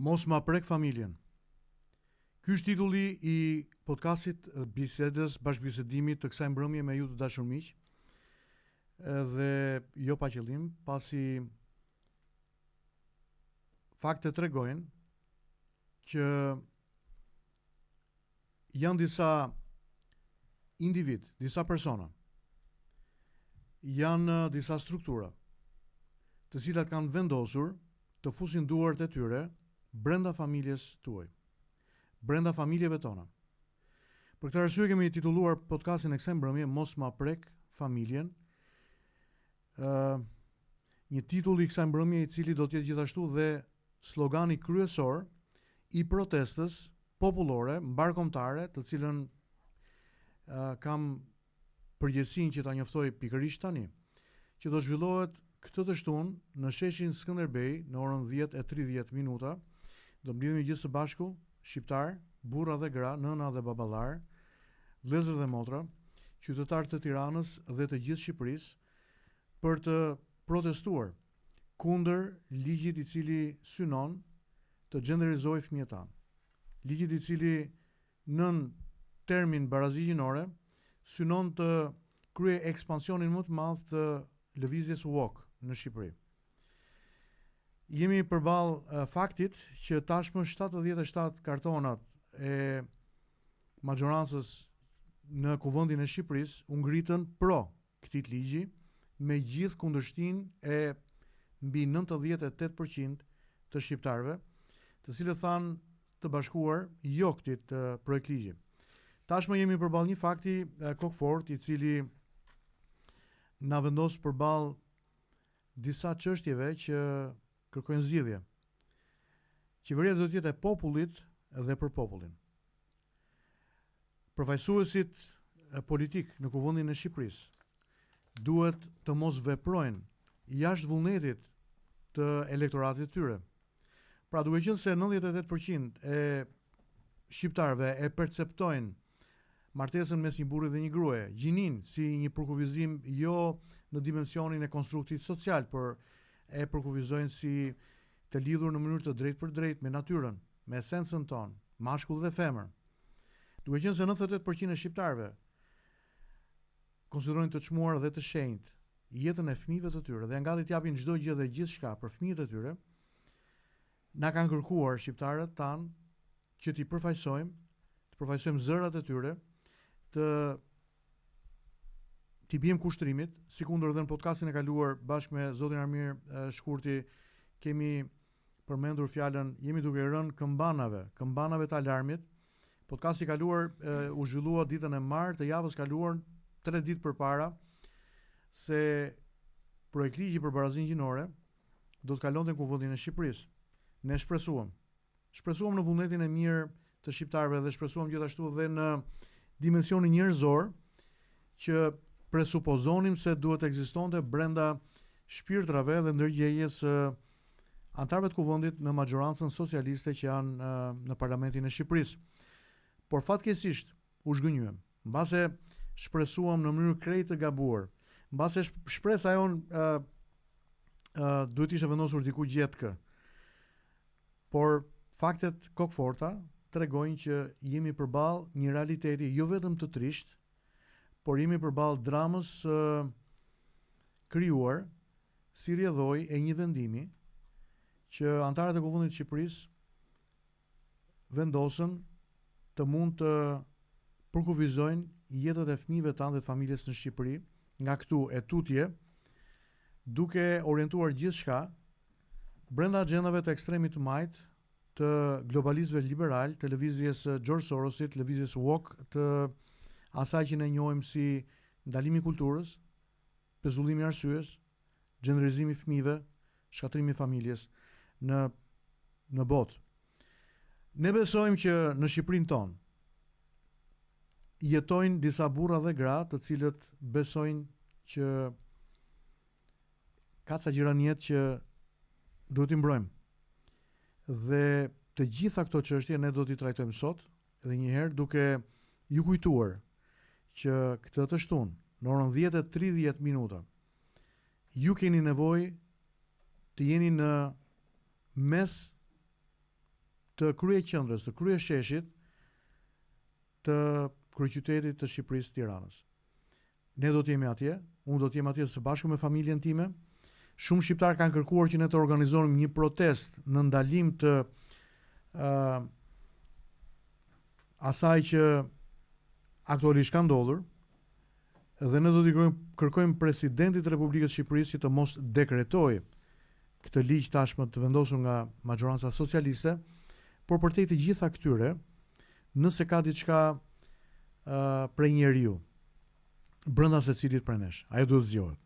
Mos ma prek familjen. Ky është titulli i podcastit bisedës bashkëbisedimit të kësaj mbrëmje me ju të dashur miq. Dhe jo pa qëllim, pasi faktet tregojnë që janë disa individ, disa persona, janë disa struktura, të cilat kanë vendosur të fusin duart e tyre brenda familjes tuaj, brenda familjeve tona. Për këtë arsye kemi titulluar podcastin e kësaj mbrëmje Mos ma prek familjen. Një titull i kësaj mbrëmje i cili do të jetë gjithashtu dhe slogani kryesor i protestës popullore mbarkombëtare, të cilën kam përgjegjësinë që ta njoftoj pikërisht tani, që do zhvillohet këtë të shtunë në sheshin Skënderbej në orën 10:30 do mblidhemi gjithë së bashku, shqiptar, burra dhe gra, nëna dhe baballar, vëllezër dhe motra, qytetarë të Tiranës dhe të gjithë Shqipërisë, për të protestuar kundër ligjit i cili synon të gjenderizojë fëmijët tanë. Ligjit i cili nën termin barazi gjinore synon të kryej ekspansionin më të madh të lëvizjes woke në Shqipëri. Jemi përballë faktit që tashmë 77 kartonat e majorancës në Kuvendin e Shqipërisë u ngritën pro këtij ligji, me gjithë kundërshtinë e mbi 98% të shqiptarëve, të cilët thanë të bashkuar jo këtij projekt ligji. Tashmë jemi përballë një fakti kokfort i cili na vendos përballë disa çështjeve që kërkojnë zgjidhje. Qeveria do të jetë e popullit dhe për popullin. Përfaqësuesit politik në Kuvendin e Shqipërisë duhet të mos veprojnë jashtë vullnetit të elektoratit të tyre. Pra duke qenë se 98% e shqiptarëve e perceptojnë martesën mes një burri dhe një gruaje, gjinin si një përkufizim jo në dimensionin e konstruktit social, por e përkufizojnë si të lidhur në mënyrë të drejtë për drejtë me natyrën, me esencën tonë, mashkull dhe femër. Duke qenë se 98% e shqiptarëve konsiderojnë të çmuar dhe të shenjtë jetën e fëmijëve të tyre dhe gati të japin çdo gjë dhe gjithçka për fëmijët e tyre, na kanë kërkuar shqiptarët tanë që t'i përfaqësojmë zërat e tyre, t'i bjem kushtrimit, sikundër edhe në podcastin e kaluar bashkë me zotin Armir Shkurti kemi përmendur fjalën jemi duke rënë këmbanave të alarmit. Podcasti i kaluar u zhvillua ditën e martë të javës kaluar, 3 ditë përpara se projekt ligji për barazinë gjinore do të kalonte në Kuvendin e Shqipërisë. Ne shpresuam në vullnetin e mirë të shqiptarëve dhe shpresuam gjithashtu dhe në dimensionin njerëzor që presupozonim se duhet të ekzistonte brenda shpirtrave dhe ndërgjegjjes anëtarëve të Kuvendit në majorancën socialiste që janë në Parlamentin e Shqipërisë. Por fatkeqësisht u zhgënjyem. Mbase shpresuam në mënyrë krejt të gabuar. Mbase shpresa jonë duhet ishte vendosur diku gjetkë. Por faktet kokforta tregojnë që jemi përballë një realiteti jo vetëm të trisht, por jemi përballë dramës krijuar si rrjedhoj e një vendimi që anëtarët e Kuvendit të Shqipërisë vendosën të mund të përkufizojnë jetët e fëmijëve tanë dhe të familjes në Shqipëri, nga këtu e tutje, duke orientuar gjithçka brenda agjendave të ekstremit të majt, të globalistëve liberal, të lëvizjes George Sorosit, lëvizjes woke, të asaj që ne njohim si ndalimi i kulturës, pezullimi i arsyes, gjenderizimi i fëmijëve, shkatrimi i familjes në botë. Ne besojmë që në Shqipërinë tonë jetojnë disa burra dhe gra të cilët besojnë që ka ca gjëra në jetë që duhet t'i mbrojmë. Dhe të gjitha këto çështje ne do t'i trajtojmë sot edhe një herë duke ju kujtuar që këtë të shtunë në orën 10:30 ju keni nevojë të jeni në mes të kryeqendrës, të kryesheshit të kryeqytetit të Shqipërisë, Tiranës. Ne do të jemi atje, unë do të jem atje së bashku me familjen time. Shumë shqiptarë kanë kërkuar që ne të organizojmë një protest në ndalim të asaj që aktualisht ka ndodhur, dhe ne do të kërkojmë presidentit të Republikës së Shqipërisë që të mos dekretojë këtë ligj tashmë të vendosur nga majoranca socialiste, por përtej të gjitha këtyre, nëse ka diçka prej njeriu brenda secilit prej nesh, ajo duhet zgjohet.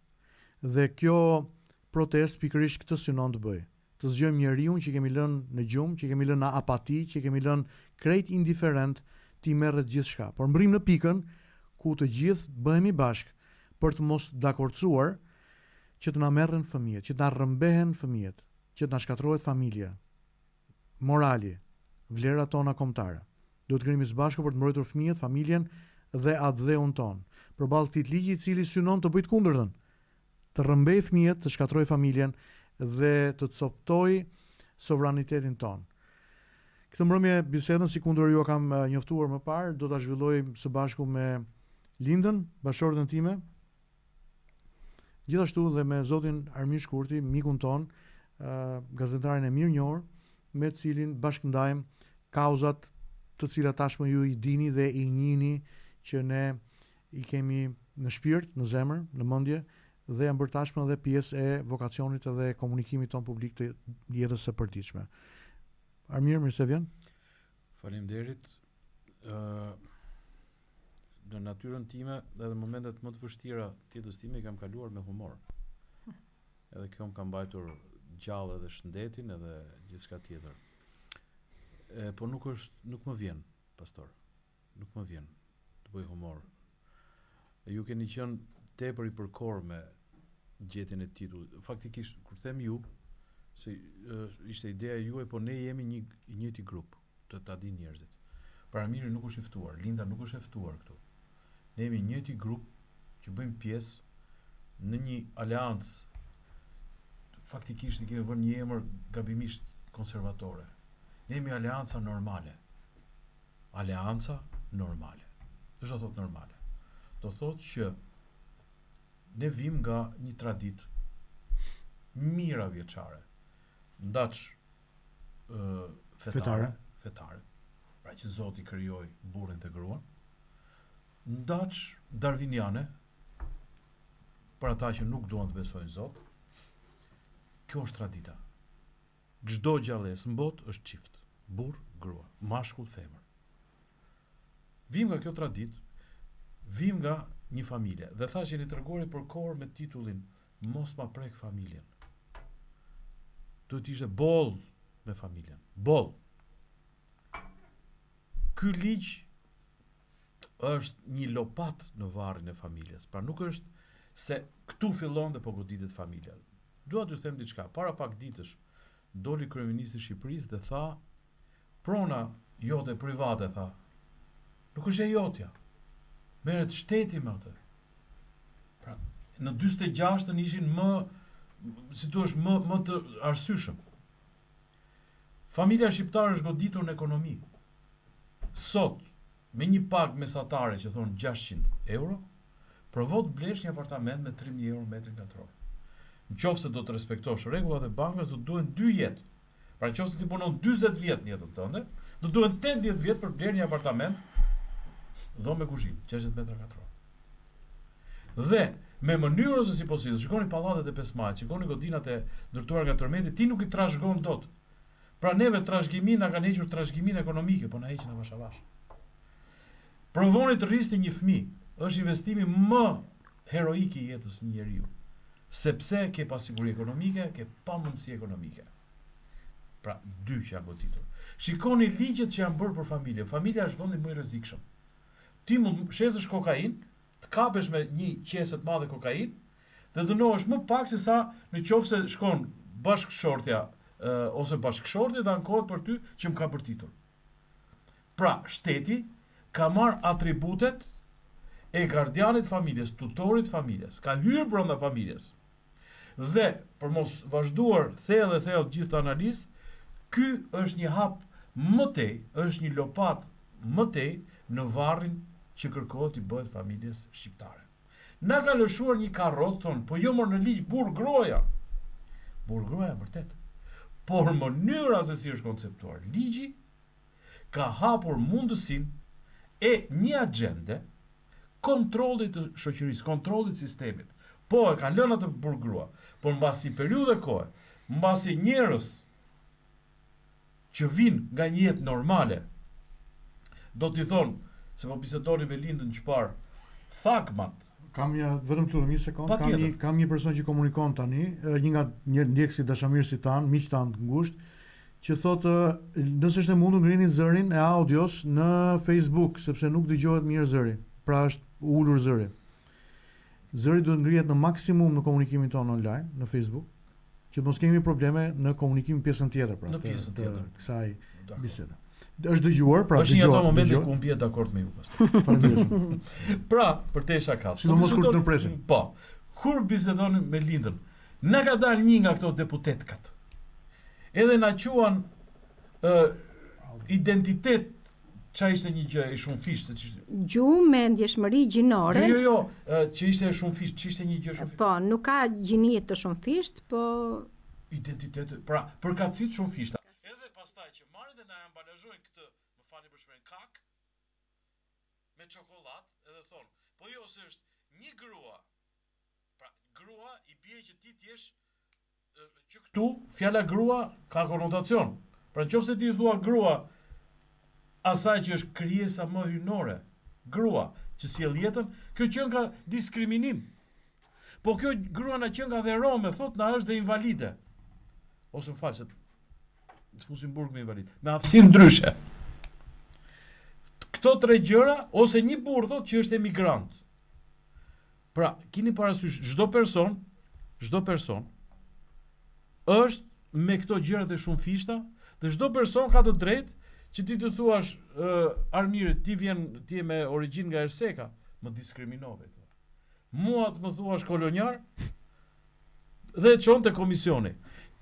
Dhe kjo protest pikërisht këtë synon të bëjë. Të zgjojmë njeriu që kemi lënë në gjumë, që kemi lënë në apati, që kemi lënë krejt indiferent, ti merret gjithçka. Por mbrim në pikën ku të gjithë bëhemi bashkë për të mos dakordsuar që të na merren fëmijët, që të na rrëmbehen fëmijët, që të na shkatërrohet familja, morali, vlerat tona kombëtare. Duhet të krihemi së bashku për të mbrojtur fëmijët, familjen dhe atë-dheun ton. Përballë këtij ligji i cili synon të bëjë të kundërtën, të rrëmbejë fëmijët, të shkatërrojë familjen dhe të coptojë sovranitetin ton. Këtë mbrëmje bisedën, si kundër ju kam njoftuar më parë, do ta zhvilloj së bashku me Lindën, bashkëshortën time, gjithashtu dhe me zotin Armin Shkurti, mikun ton, gazetarin e mirënjohur, me të cilin bashkëndajmë kauzat të cilat tashmë ju i dini dhe i njihni që ne i kemi në shpirt, në zemër, në mendje, dhe janë bërë tashmë edhe pjesë e vokacionit dhe komunikimit ton publik të jetës së përditshme. Armir, mirë se vjen. Faleminderit. Në natyrën time dhe në momentet më të vështira të jetës time i kam kaluar me humor. Edhe kjo më ka mbajtur gjallë edhe shëndetin edhe gjithçka tjetër. Po nuk më vjen, pastor. Nuk më vjen të bëj humor. Ju keni qenë tepër i përkor me gjetjen e titullit. Faktikisht kur them ju, se ishte ideja juaj, po ne jemi një i njëjti grup, të ta dinë njerëzit. Paramiri nuk është i ftuar, Linda nuk është e ftuar këtu. Ne jemi një njëjti grup që bëjmë pjesë në një aleancë. Faktikisht i kemi vënë një emër gabimisht konservatore. Ne jemi aleanca normale. Aleanca normale. Çfarë do thotë normale? Do thotë që ne vim nga një traditë mira vjeçare, ndaç fetare, pra që Zoti krijoi burrin dhe gruan, ndaç darwiniane, për ata që nuk duan të besojnë Zot. Kjo është tradita. Çdo gjallësë në botë është çift, burr, grua, mashkull, femër. Vim nga kjo traditë, vim nga një familje. Dhe thash jeni tregori për kohë me titullin Mos ma prek familjen. Duhet të ishte boll me familjen. Boll. Ky ligj është një lopat në varrin e familjes. Pra nuk është se këtu fillon dhe po goditet familja. Dua t'ju them diçka. Para pak ditësh doli kryeministri i Shqipërisë dhe tha, prona jote private, tha, nuk është e jotja. Merret shteti me atë. Pra, në 46-ën ishin më të arsyeshëm. Familja shqiptare është goditur në ekonomi. Sot, me një pagë mesatare që thonë 600 euro, provo të blesh një apartament me 3.000 euro metrin katror. Nëse do të respektosh rregullat e bankës, do të duhen 2 jetë. Pra nëse ti punon 40 vjet në jetën tënde, do duhen 80 vjet për blerë një apartament dhomë me kuzhinë, 60 metra katror. Dhe me mënyrë ose si possibël, shikoni pallatet e Pesmajit, shikoni godinat e ndërtuara nga tërmeti, ti nuk i trashëgon dot. Pra neve trashëgimin na kanë hequr trashëgimin ekonomike, po na heqin avash avash. Provoni të rrisni një fëmijë, është investimi më heroik i jetës së njeriu. Sepse ke pasiguri ekonomike, ke pamundësi ekonomike. Pra, dy që janë goditur. Shikoni ligjet që janë bërë për familje. Familja është vendi më i rrezikshëm. Ti mund shesësh kokainë, të kapesh me një qese të madhe kokainë dhe dënohesh më pak se sa në qoftë se shkon bashkëshortja ose bashkëshorti dhe ankohet për ty që më ka bërtitur. Pra, shteti ka marrë atributet e gardianit familjes, tutorit familjes, ka hyrë brenda familjes. Dhe për mos vazhduar thellë gjithë analizë, ky është një hap mëtej është një lopat mëtej në varrin që kërkohet i bëhet familjes shqiptare. Na ka lëshuar një karrot thonë, po jo mor në ligj burr groja. Burr groja vërtet. Por mënyra se si është konceptuar ligji ka hapur mundësinë e një agjende kontrollit të shoqërisë, kontrollit të sistemit. Po e ka lënë atë burr grua, por mbasi periudhë kohe, mbasi njerëz që vinë nga një jetë normale, do t'i thonë, se po bisedoni me lindën çfarë, thakmat. Kam vetëm këtu një sekond, kam një person që komunikon tani, një ndjekësi dashamirësi tan, miq tan të ngushtë, që thotë nëse është e mundur ngrini zërin e audios në Facebook, sepse nuk dëgjohet mirë zëri. Pra është ulur zëri. Zëri duhet ngrihet në maksimum në komunikimin ton online në Facebook, që mos kemi probleme në komunikimin pjesën tjetër, pra. Në pjesën tjetër kësaj bisede. Është dëgjuar, pra është një ato momente ku mbiet dakord me ju pastaj. Faleminderit. Pra, për te shakat. Sidomos kur të presin. Po. Kur bisedoni me lindën, na ka dalë një nga këto deputetkat. Edhe na quan identitet, çfarë ishte një gjë e shumë fish, gjuhë me ndjeshmëri gjinore. Jo, që ishte shumë fish, që ishte një gjë shumë fish. Po, nuk ka gjiniet të shumë fisht, po identitet, pra, përkatësit shumë fishta. Edhe pastaj që marrin dhe na ambalazhojnë këtë, më falni për shprehjen, kak me çokoladë, edhe thonë, po jo se është një grua. Pra, grua i bie që ti t'jesh që këtu fjala grua ka konotacion. Pra nëse ti thua grua asaj që është krijesa më hyjnore, grua që sjell jetën, kjo qen ka diskriminim. Po kjo grua na qen ka dhe Rome, thot na është dhe invalide. Ose më falë, se të fusim burg me invalid. Me aftësi ndryshe. Këto tre gjëra, ose një burr thot që është emigrant. Pra, keni parasysh, çdo person është me këto gjërat e shumë fishta, dhe çdo person ka të drejtë që ti të thuash Armire, ti je me origjinë nga Erseka, më diskriminove. Mua të më thuash kolonjar dhe çon te komisioni.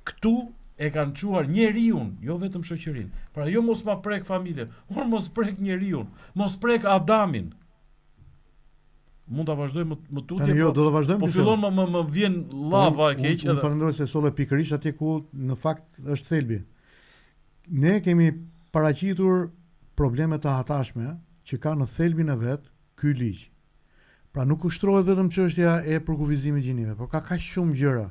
Këtu e kanë çuar njeriun, jo vetëm shoqërinë. Pra jo mos ma prek familjen, por mos prek njeriun, mos prek Adamin. Mund ta vazhdoj më tutje. Jo, do ta vazhdojmë. Po fillon më vjen lava e keq. Unë falenderoj se solle pikërisht atje ku në fakt është thelbi. Ne kemi paraqitur probleme të hatashme që ka në thelbin e vet ky ligj. Pra nuk ushtrohet vetëm çështja e përkufizimit gjinive, por ka kaq shumë gjëra.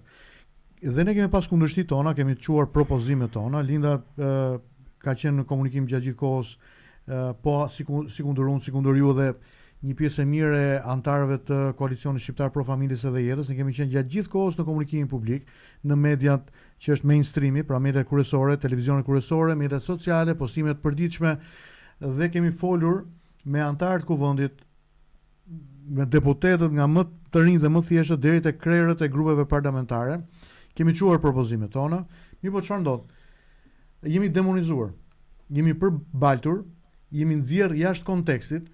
Dhe ne kemi pas kundërshtit tona, kemi çuar propozimet tona, Linda ka qenë në komunikim gjatë gjithë kohës, po si kundër unë, si kundër ju dhe një pjesë e mirë e antarëve të koalicionit shqiptar pro familjes dhe jetës, ne kemi qenë gjatë gjithë kohës në komunikimin publik, në mediat që është mainstreami, pra mediat kryesore, televizionet kryesore, mediat sociale, postimet përditshme, dhe kemi folur me antarët kuvendit, me deputetët nga më të rinj dhe më thjeshtë deri te krerët e grupeve parlamentare. Kemi çuar propozimet tona. Mirë, po çfarë ndodh? Jemi demonizuar, jemi përbaltur, jemi nxjerr jashtë kontekstit,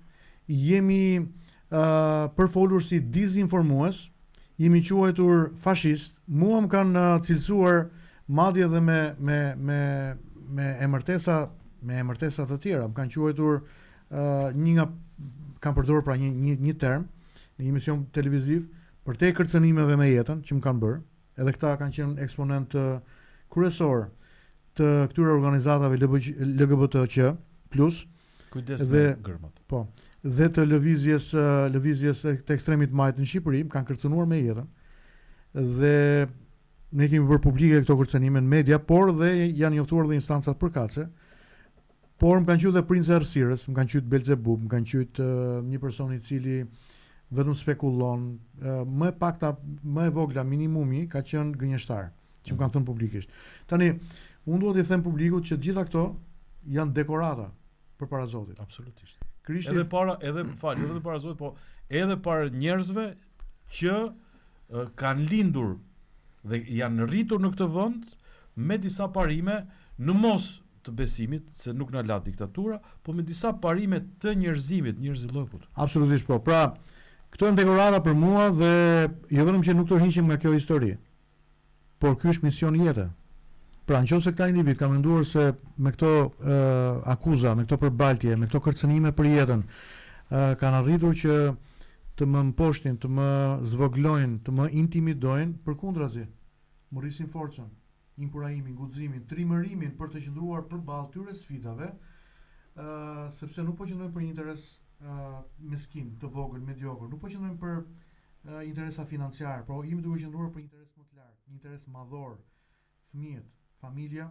jemi përfolur si dizinformues, jemi quajtur fashist. Mua më kanë cilësuar madje edhe me emërtesa të tjera. Më kanë quajtur kanë përdorur pra një term në një emision televiziv për te kërcënimeve me jetën që më kanë bërë. Edhe këta kanë qenë eksponent kryesor të këtyre organizatave LGBTQ+. Kujdes me gërmat. Po. Dhe të lëvizjes të ekstremit majtë në Shqipëri, më kanë kërcënuar me jetën. Dhe ne kemi bërë publike këto kërcënime në media, por dhe janë njoftuar dhe instancat përkatëse. Por më kanë qenë dhe prince errësirës, më kanë qenë Belzebub, më kanë qenë një person i cili vetëm spekullon, më e pakta, më e vogla minimumi ka qenë gënjeshtar, që më kanë thënë publikisht. Tani, unë duhet i them publikut që gjitha këto janë dekorata përpara Zotit. Absolutisht. Krishti edhe para Zotit, po edhe para njerëzve që kanë lindur dhe janë rritur në këtë vend me disa parime në mos të besimit, se nuk na la diktatura, po me disa parime të njerëzimit, njerëzillëkut. Absolutisht po. Pra, këto janë dekorata për mua dhe jo vetëm që nuk tërhiqem nga kjo histori, por ky është mision jete. Pra, nëse këta individ kanë menduar se me këto akuza, me këto përbaltje, me këto kërcënime për jetën, kanë arritur që të më mposhtin, të më zvoglojnë, të më intimidojnë, përkundrazi, më rrisin forcën, inkurajimin, guximin, trimërimin për të qëndruar përballë këtyre sfidave, sepse nuk po qëndrojnë për një interes meskin, të vogël, mediokër, nuk po qëndrojnë për interesa financiar, por jemi duke qëndruar për interes më të lartë, një interes madhor, fëmijët, familja,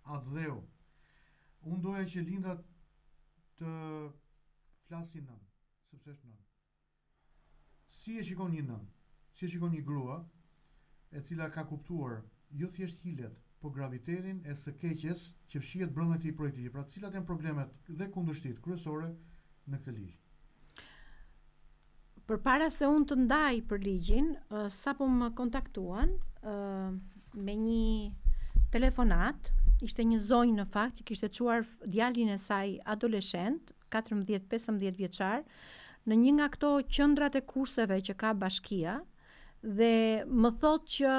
atë dheu. Unë doja që lindat të flasin nën, sepse është nën. Si e shikon një nën, si e shikon një grua, e cila ka kuptuar jo thjesht hilet, po gravitetin e së keqes që fshihet brenda këtij projekti. Pra, cilat janë problemet dhe kundërshtitë kryesore në këtë ligj? Përpara se unë të ndaj për ligjin, sapo më kontaktuan me një telefonat, ishte një zonjë në fakt që kishte çuar djalin e saj adoleshent, 14-15 vjeçar, në një nga këto qendrat e kurseve që ka bashkia, dhe më thotë që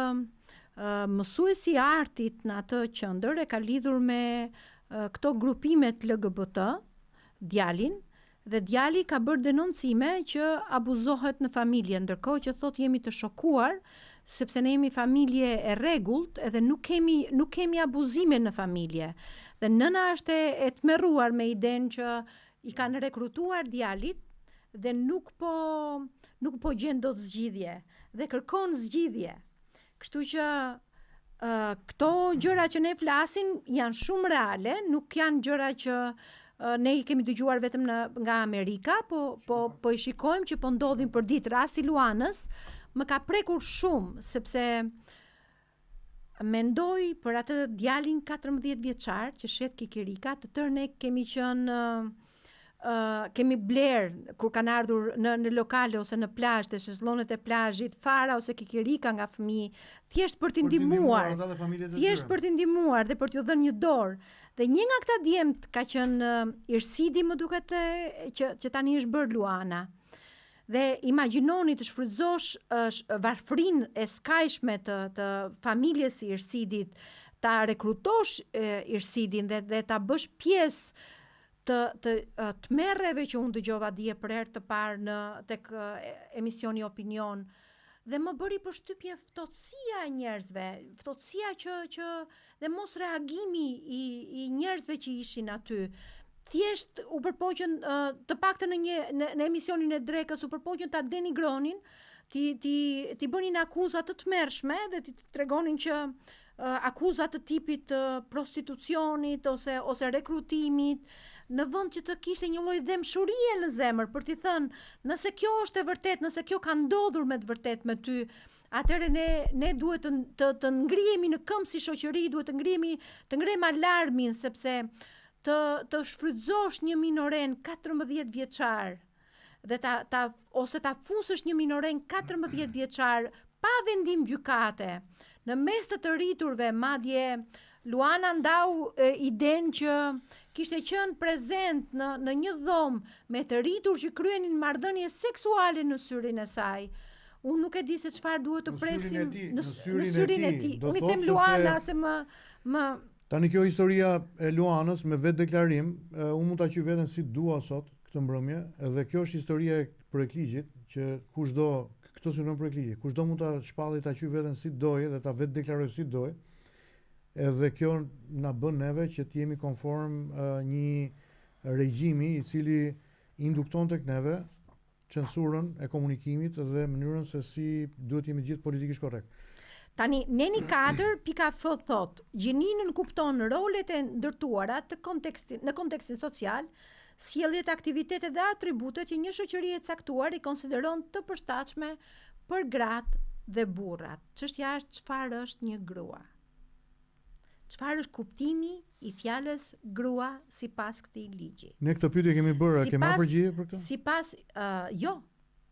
mësuesi i artit në atë qendër e ka lidhur me këto grupimet LGBT, djalin, dhe djali ka bërë denoncime që abuzohet në familje, ndërkohë që thotë jemi të shokuar sepse ne jemi familje e rregullt edhe nuk kemi abuzime në familje. Dhe nëna është e tmerruar me idenë që i kanë rekrutuar djalit dhe nuk po gjen dot zgjidhje dhe kërkon zgjidhje. Kështu që këto gjëra që ne flasin janë shumë reale, nuk janë gjëra që ne i kemi dëgjuar vetëm nga Amerika, po i shikojmë që po ndodhin përdit. Rasti Luanës më ka prekur shumë, sepse mendoj për atë djalin 14 vjeçar që shet kikirika, të tërë ne kemi qenë kemi bler kur kanë ardhur në lokale ose në plazh, te shezllonet e plazhit, fara ose kikirika nga fëmijë, thjesht për t'i ndihmuar, thjesht për t'i ndihmuar dhe për t'u dhënë një dorë. Dhe një nga këta djemt ka qenë Irsidi, më duket që tani është bërë Luana. Dhe imagjinoni të shfrytëzosh varfrin e skajshme të familjes së Irsidit, ta rekrutosh Irsidin dhe ta bësh pjesë të merreve që unë dëgjova dje për herë të parë tek emisioni Opinion, dhe më bëri përshtypje ftohtësia e njerëzve, ftohtësia që dhe mos reagimi i njerëzve që ishin aty. Thjesht u përpoqën të paktën në emisionin e Drekës u përpoqën ta denigronin, ti bënin akuza të tmerrshme dhe ti tregonin që akuzat të tipit prostitucionit ose rekrutimit, në vend që të kishte një lloj dëmshurie në zemër për t'i thënë, nëse kjo është e vërtet, nëse kjo ka ndodhur me të vërtet me ty, atëherë ne duhet të ngrihemi në këmbë si shoqëri, duhet të ngrejmë alarmin, sepse të shfrytëzosh një minoren 14 vjeçar dhe ose ta fusësh një minoren 14 vjeçar pa vendim gjykate, në mes të rriturve, madje Luana ndau idenë që kishte qenë prezent në një dhomë me të rritur që kryenin marrëdhënie seksuale në syrin e saj. Unë nuk e di se çfarë duhet të presim në syrin e tij. Unë i them Luana se më Tani kjo historia e Luanës me vetë deklarim, unë mund ta quaj veten si dua sot këtë mbrëmje, edhe kjo është historia e projekligjit që kushdo këto synon projekligji, kushdo mund ta shpallë ta quaj veten si doje dhe ta vetë deklarojë si doje. Edhe kjo na bën neve që të jemi konform një regjimi i cili indukton tek neve censurën e komunikimit dhe mënyrën se si duhet jemi gjithë politikisht korrekt. Tani, Neni 4.f thot, gjininë kupton rolet e ndërtuara në kontekstin social, sjelljet, aktivitetet dhe atributet që një shoqëri e caktuar i konsideron të përshtatshme për gratë dhe burrat. Çështja është çfarë është një grua. Çfarë është kuptimi i fjalës grua sipas këtij ligji? Ne këtë pyetje kemi bërë, kemi marrë përgjigje për këtë? Sipas jo.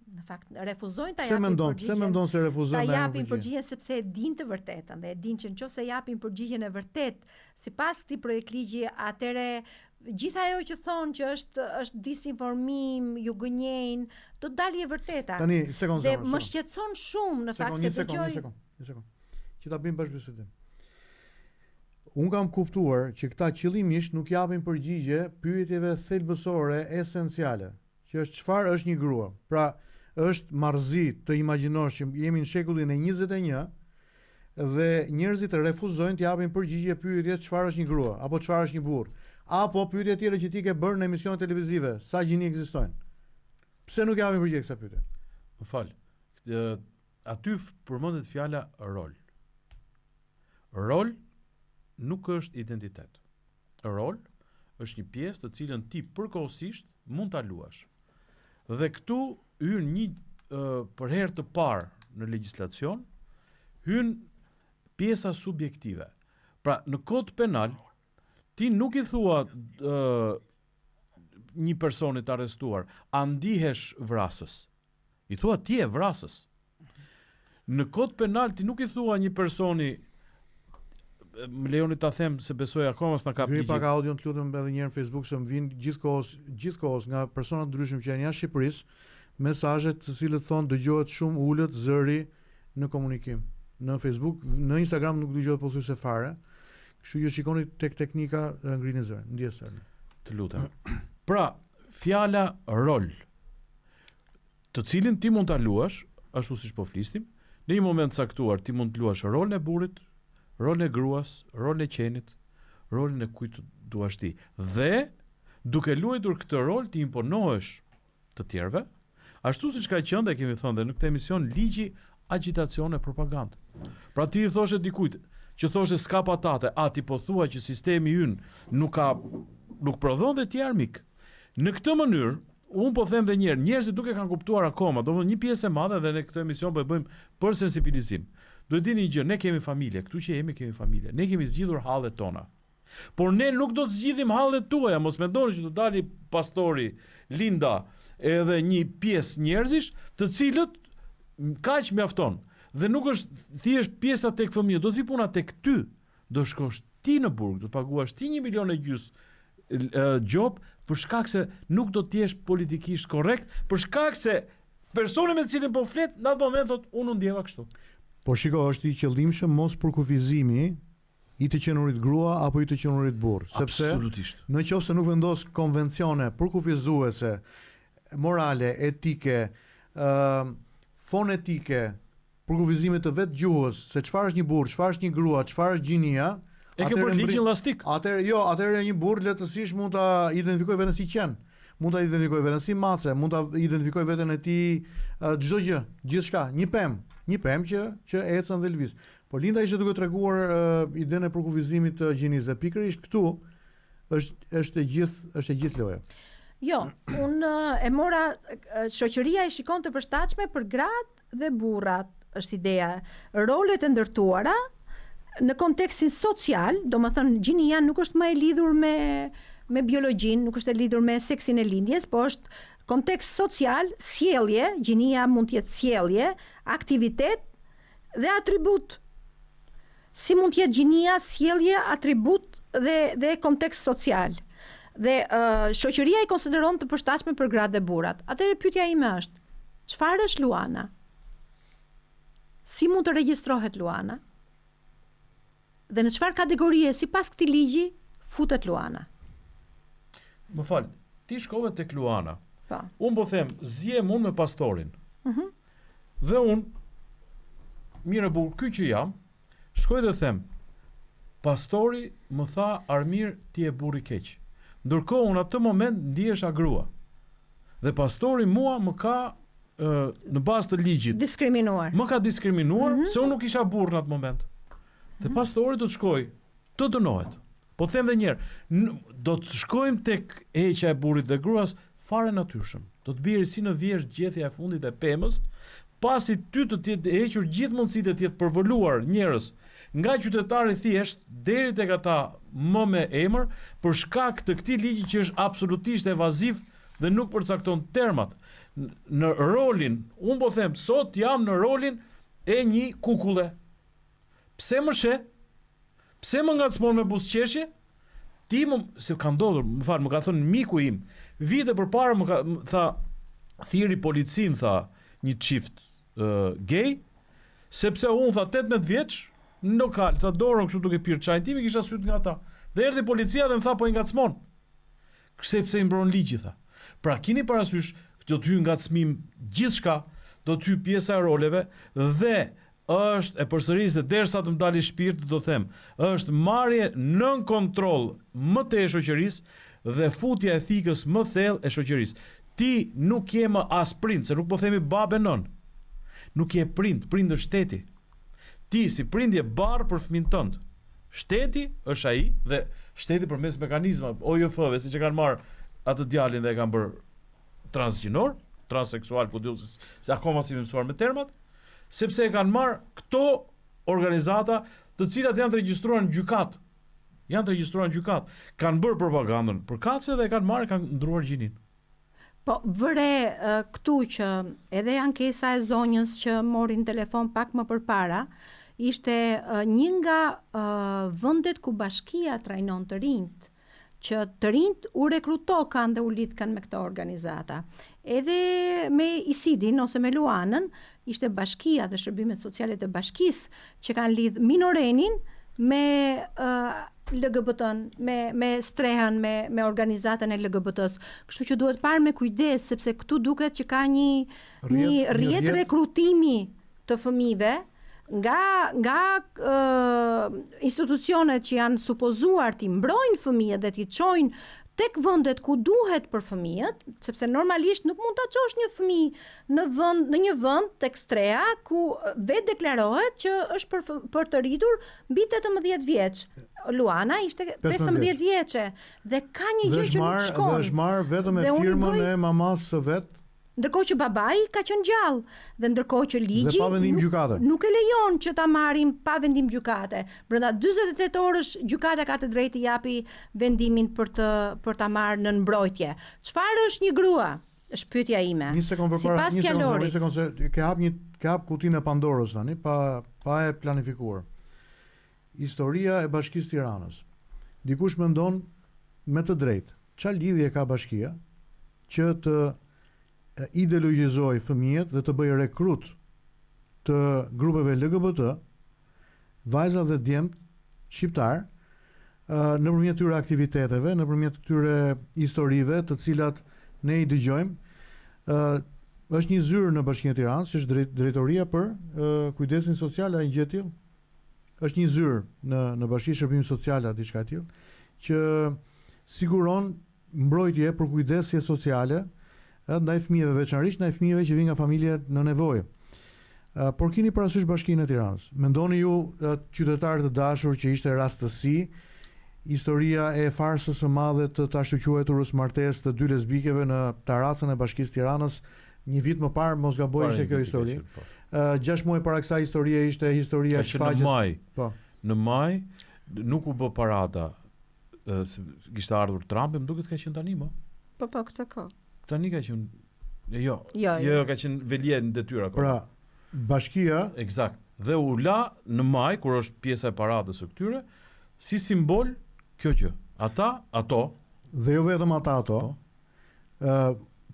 Në fakt refuzojnë ta japin përgjigjen. Pse mendon se refuzojnë ta japin përgjigjen sepse e dinë të vërtetën dhe e dinë që nëse japin përgjigjen e vërtet sipas këtij projektligji, atëre gjithë ajo që thonë që është disinformim, ju gënjejnë, do të dalë e vërteta. Tani, sekond. Dhe më shqetëson shumë në fakt se dëgjoj. Një sekond. Që ta bëjmë bashkëbisedim. Unë kam kuptuar që këta qëllimisht nuk japin përgjigje pyetjeve thelbësore esenciale, që është çfarë është një grua. Pra, është marrëzi të imagjinosh që jemi në shekullin e 21 dhe njerëzit refuzojnë të japin përgjigje pyetjes çfarë është një grua apo çfarë është një burr, apo pyetje tjera që ti ke bërë në emisione televizive, sa gjini ekzistojnë. Pse nuk japin përgjigje kësaj pyetje? Më fal. Aty përmendet fjala rol. Rol nuk është identitet. Rol është një pjesë të cilën ti përkohësisht mund ta luash. Dhe këtu hyn një për herë të parë në legjislacion hyn pjesa subjektive. Pra, në kod penal ti nuk i thua një personit të arrestuar, a ndihesh vrasës. I thua ti je vrasës. Në kod penal ti nuk i thua një personi, më lejoni ta them se besoj akoma s'na ka Ngri pak audion të lutem edhe një herë në Facebook se më vin gjithkohës nga persona të ndryshëm që janë jashtë Shqipërisë mesazhe të cilët thonë dëgohet shumë ulët zëri në komunikim. Në Facebook, në Instagram nuk dëgohet pothuajse fare. Kështu që shikoni tek teknika ngrinë zërin. Ndjes sërni. Të lutem. Pra, fjala rol, të cilin ti mund ta luash, ashtu siç po flistim, në një moment caktuar ti mund të luash rolin e burrit, rolin e gruas, rolin e qenit, rolin e kujt duash ti. Dhe duke luajtur këtë rol ti imponohesh të tjerëve, ashtu siç ka qenë dhe kemi thënë dhe në këtë emision ligji agitacion e propagandë. Pra ti i thoshe dikujt që thoshe s'ka patate, a ti po thua që sistemi ynë nuk prodhon dhe ti armik. Në këtë mënyrë, unë po them dhe njerë, njerëzit nuk e kanë kuptuar akoma, do një pjesë e madhe dhe në këtë emision po e bëjmë për sensibilizim. Duhet dini një gjë, ne kemi familje, këtu që jemi kemi familje. Ne kemi zgjidhur hallet tona. Por ne nuk do të zgjidhim hallet tuaja, mos mendoni që do dali pastori, Linda, edhe një pjesë njerëzish, të cilët kaq mjafton. Dhe nuk është thjesht pjesa tek fëmijët, do të vi puna tek ty. Do shkosh ti në burg, do të paguash ti 1,5 milion gjop për shkak se nuk do të jesh politikisht korrekt, për shkak se personi me të cilin po flet në atë moment thotë unë u ndjeva kështu. Po shiko, është i qëllimshëm mos përkufizimi i të qenurit grua apo i të qenurit burr, sepse absolutisht. Në qoftë se nuk vendos konvencione përkufizuese, morale, etike, fonetike, përkufizime të vetë gjuhës, se çfarë është një burr, çfarë është një grua, çfarë është gjinia, e ke për ligjin elastik. Atëherë një burr lehtësisht mund ta identifikojë veten si qen. Mund ta identifikojë veten si mace, mund ta identifikojë veten e tij çdo gjë, gjithçka, një pemë që ecën dhe lviz. Por Linda ishte duke treguar idenë e përkufizimit të gjinisë. Pikërisht këtu është e gjithë loja. Jo, unë e mora shoqëria e shikon të përshtatshme për gratë dhe burrat, është ideja. Rolet e ndërtuara në kontekstin social, domethënë gjinia nuk është më e lidhur me biologjin, nuk është e lidhur me seksin e lindjes, po është kontekst social, sjellje, gjinia mund të jetë sjellje, aktivitet dhe atribut. Si mund të jetë gjinia, sjellje, atribut dhe kontekst social. Dhe shoqëria i konsideron të përshtatshme për gratë dhe burrat. Atëherë pyetja ime është, çfarë është Luana? Si mund të regjistrohet Luana? Dhe në çfarë kategorie sipas këtij ligji futet Luana? Më fal, ti shkove tek Luana. Po. Unë po them, zjem unë me pastorin. Dhe unë, mire burr, ky që jam, shkoj dhe them, pastori më tha Armir ti je burr i keq. Ndërkohë unë atë moment ndihesha grua. Dhe pastori mua më ka në bazë të ligjit diskriminuar. Më ka diskriminuar se unë nuk isha burr në atë moment. Dhe pastori do të shkoj, të dënohet. Po them edhe një herë, do të shkojmë tek heqja e burrit dhe gruas fare natyrshëm. Do të bjerë si në vjesht gjetja e fundit e pemës, pasi ty të jetë hequr gjithë mundësitë të jetë përvoluar njerëz nga qytetari thjesht deri tek ata më me emër për shkak të këtij ligji që është absolutisht evaziv dhe nuk përcakton termat. Në rolin, unë po them, sot jam në rolin e një kukulle. Pse më she? Pse më ngacmon me buzëqeshje? Ti se ka ndodhur, më ka thënë miku im, vite përpara më tha thiri policin, tha një çift gay, sepse unë tha 18 vjeç në lokal, tha dorën kështu duke pirë çajin tim, kisha syt nga ata. Dhe erdhi policia dhe më tha po i ngacmon. Sepse i mbron ligji tha. Pra keni parasysh, do të hyj ngacmim gjithçka, do të hyj pjesa e roleve dhe është e përsërisë derisa të më dalë shpirti do them, është marrje nën kontroll më të e shoqërisë dhe futja e thikës më thellë e shoqërisë. Ti nuk je më as prind, se nuk po themi babë nën. Nuk je prind, prind është shteti. Ti si prind je barr për fëmin tënd. Shteti është ai dhe shteti përmes mekanizmave OJF-ve, siç e kanë marrë atë djalin dhe e kanë bërë transgjinor, transseksual, po diu se akoma si mësuar me termat, sepse e kanë marrë këto organizata të cilat janë të regjistruar në gjykat. Janë të regjistruar në gjykat. Kanë bërë propagandën për kace dhe e kanë marrë, kanë ndruar gjinin. Po, vëre këtu që edhe ankesa e zonjës që morin telefon pak më përpara, ishte një nga vendet ku bashkia trajnon të rinjt, që të rinjt u rekrutokan dhe u lidhkan me këto organizata. Edhe me Isidin ose me Luanën, ishte bashkia dhe shërbimet sociale të bashkisë që kanë lidh minorenin me LGBT-n, me strehën, me organizatën e LGBT-s. Kështu që duhet parë me kujdes, sepse këtu duket që ka një rrjet rekrutimi të fëmijëve nga institucionet që janë supozuar t'i mbrojnë fëmijët dhe t'i çojnë tek vendet ku duhet për fëmijët, sepse normalisht nuk mund ta çosh një fëmijë në një vend tek streha ku vetë deklarohet që është për të rritur mbi 18 vjeç. Luana ishte 15 vjeçe dhe ka një gjë që nuk shkon. Dhe është marrë vetëm me firmën e mamas së vet. Ndërkohë që babai ka qenë gjallë dhe ndërkohë që ligji nuk e lejon që ta marrin pa vendim gjykate. Brenda 48 orësh gjykata ka të drejtë të japi vendimin për ta marrë në mbrojtje. Çfarë është një grua? Është pyetja ime. Një sekond përpara, një sekond, ke hap kutinë e Pandorës tani, pa e planifikuar. Historia e Bashkisë Tiranës. Dikush mendon me të drejtë, çfarë lidhje ka bashkia që të ideologjizoj fëmijët dhe të bëj rekrut të grupeve LGBT, vajza dhe djemt shqiptar, nëpërmjet këtyre aktiviteteve, nëpërmjet këtyre historive të cilat ne i dëgjojmë. Është një zyrë në Bashkinë e Tiranës, që është drejtoria për kujdesin social, a një gjë e tillë? Është një zyrë në Bashkinë Shërbimit Social, diçka e tillë, që siguron mbrojtje për kujdesje sociale ndaj fëmijëve, veçanërisht ndaj fëmijëve që vinë nga familje në nevojë. Por keni parasysh Bashkinë e Tiranës? Mendoni ju, qytetarë të dashur, që ishte rastësi historia e farsës së madhe të ashtuqueturës martesë të dy lesbikeve në terracën e Bashkisë Tiranës një vit më parë, mos gaboj, ishte kjo histori. 6 muaj para kësaj historie ishte historia e shfaqjes. Në maj. Po. Në maj nuk u bë parada. Kishte ardhur Trumpi, më duket ka qenë tani më. Po, këtë kohë. Tani ka qenë jo, ka qenë velje në detyra. Pra, bashkia eksakt. Dhe u la në maj, kur është pjesa e paradës së këtyre, si simbol kjo gjë. Ato dhe jo vetëm ato.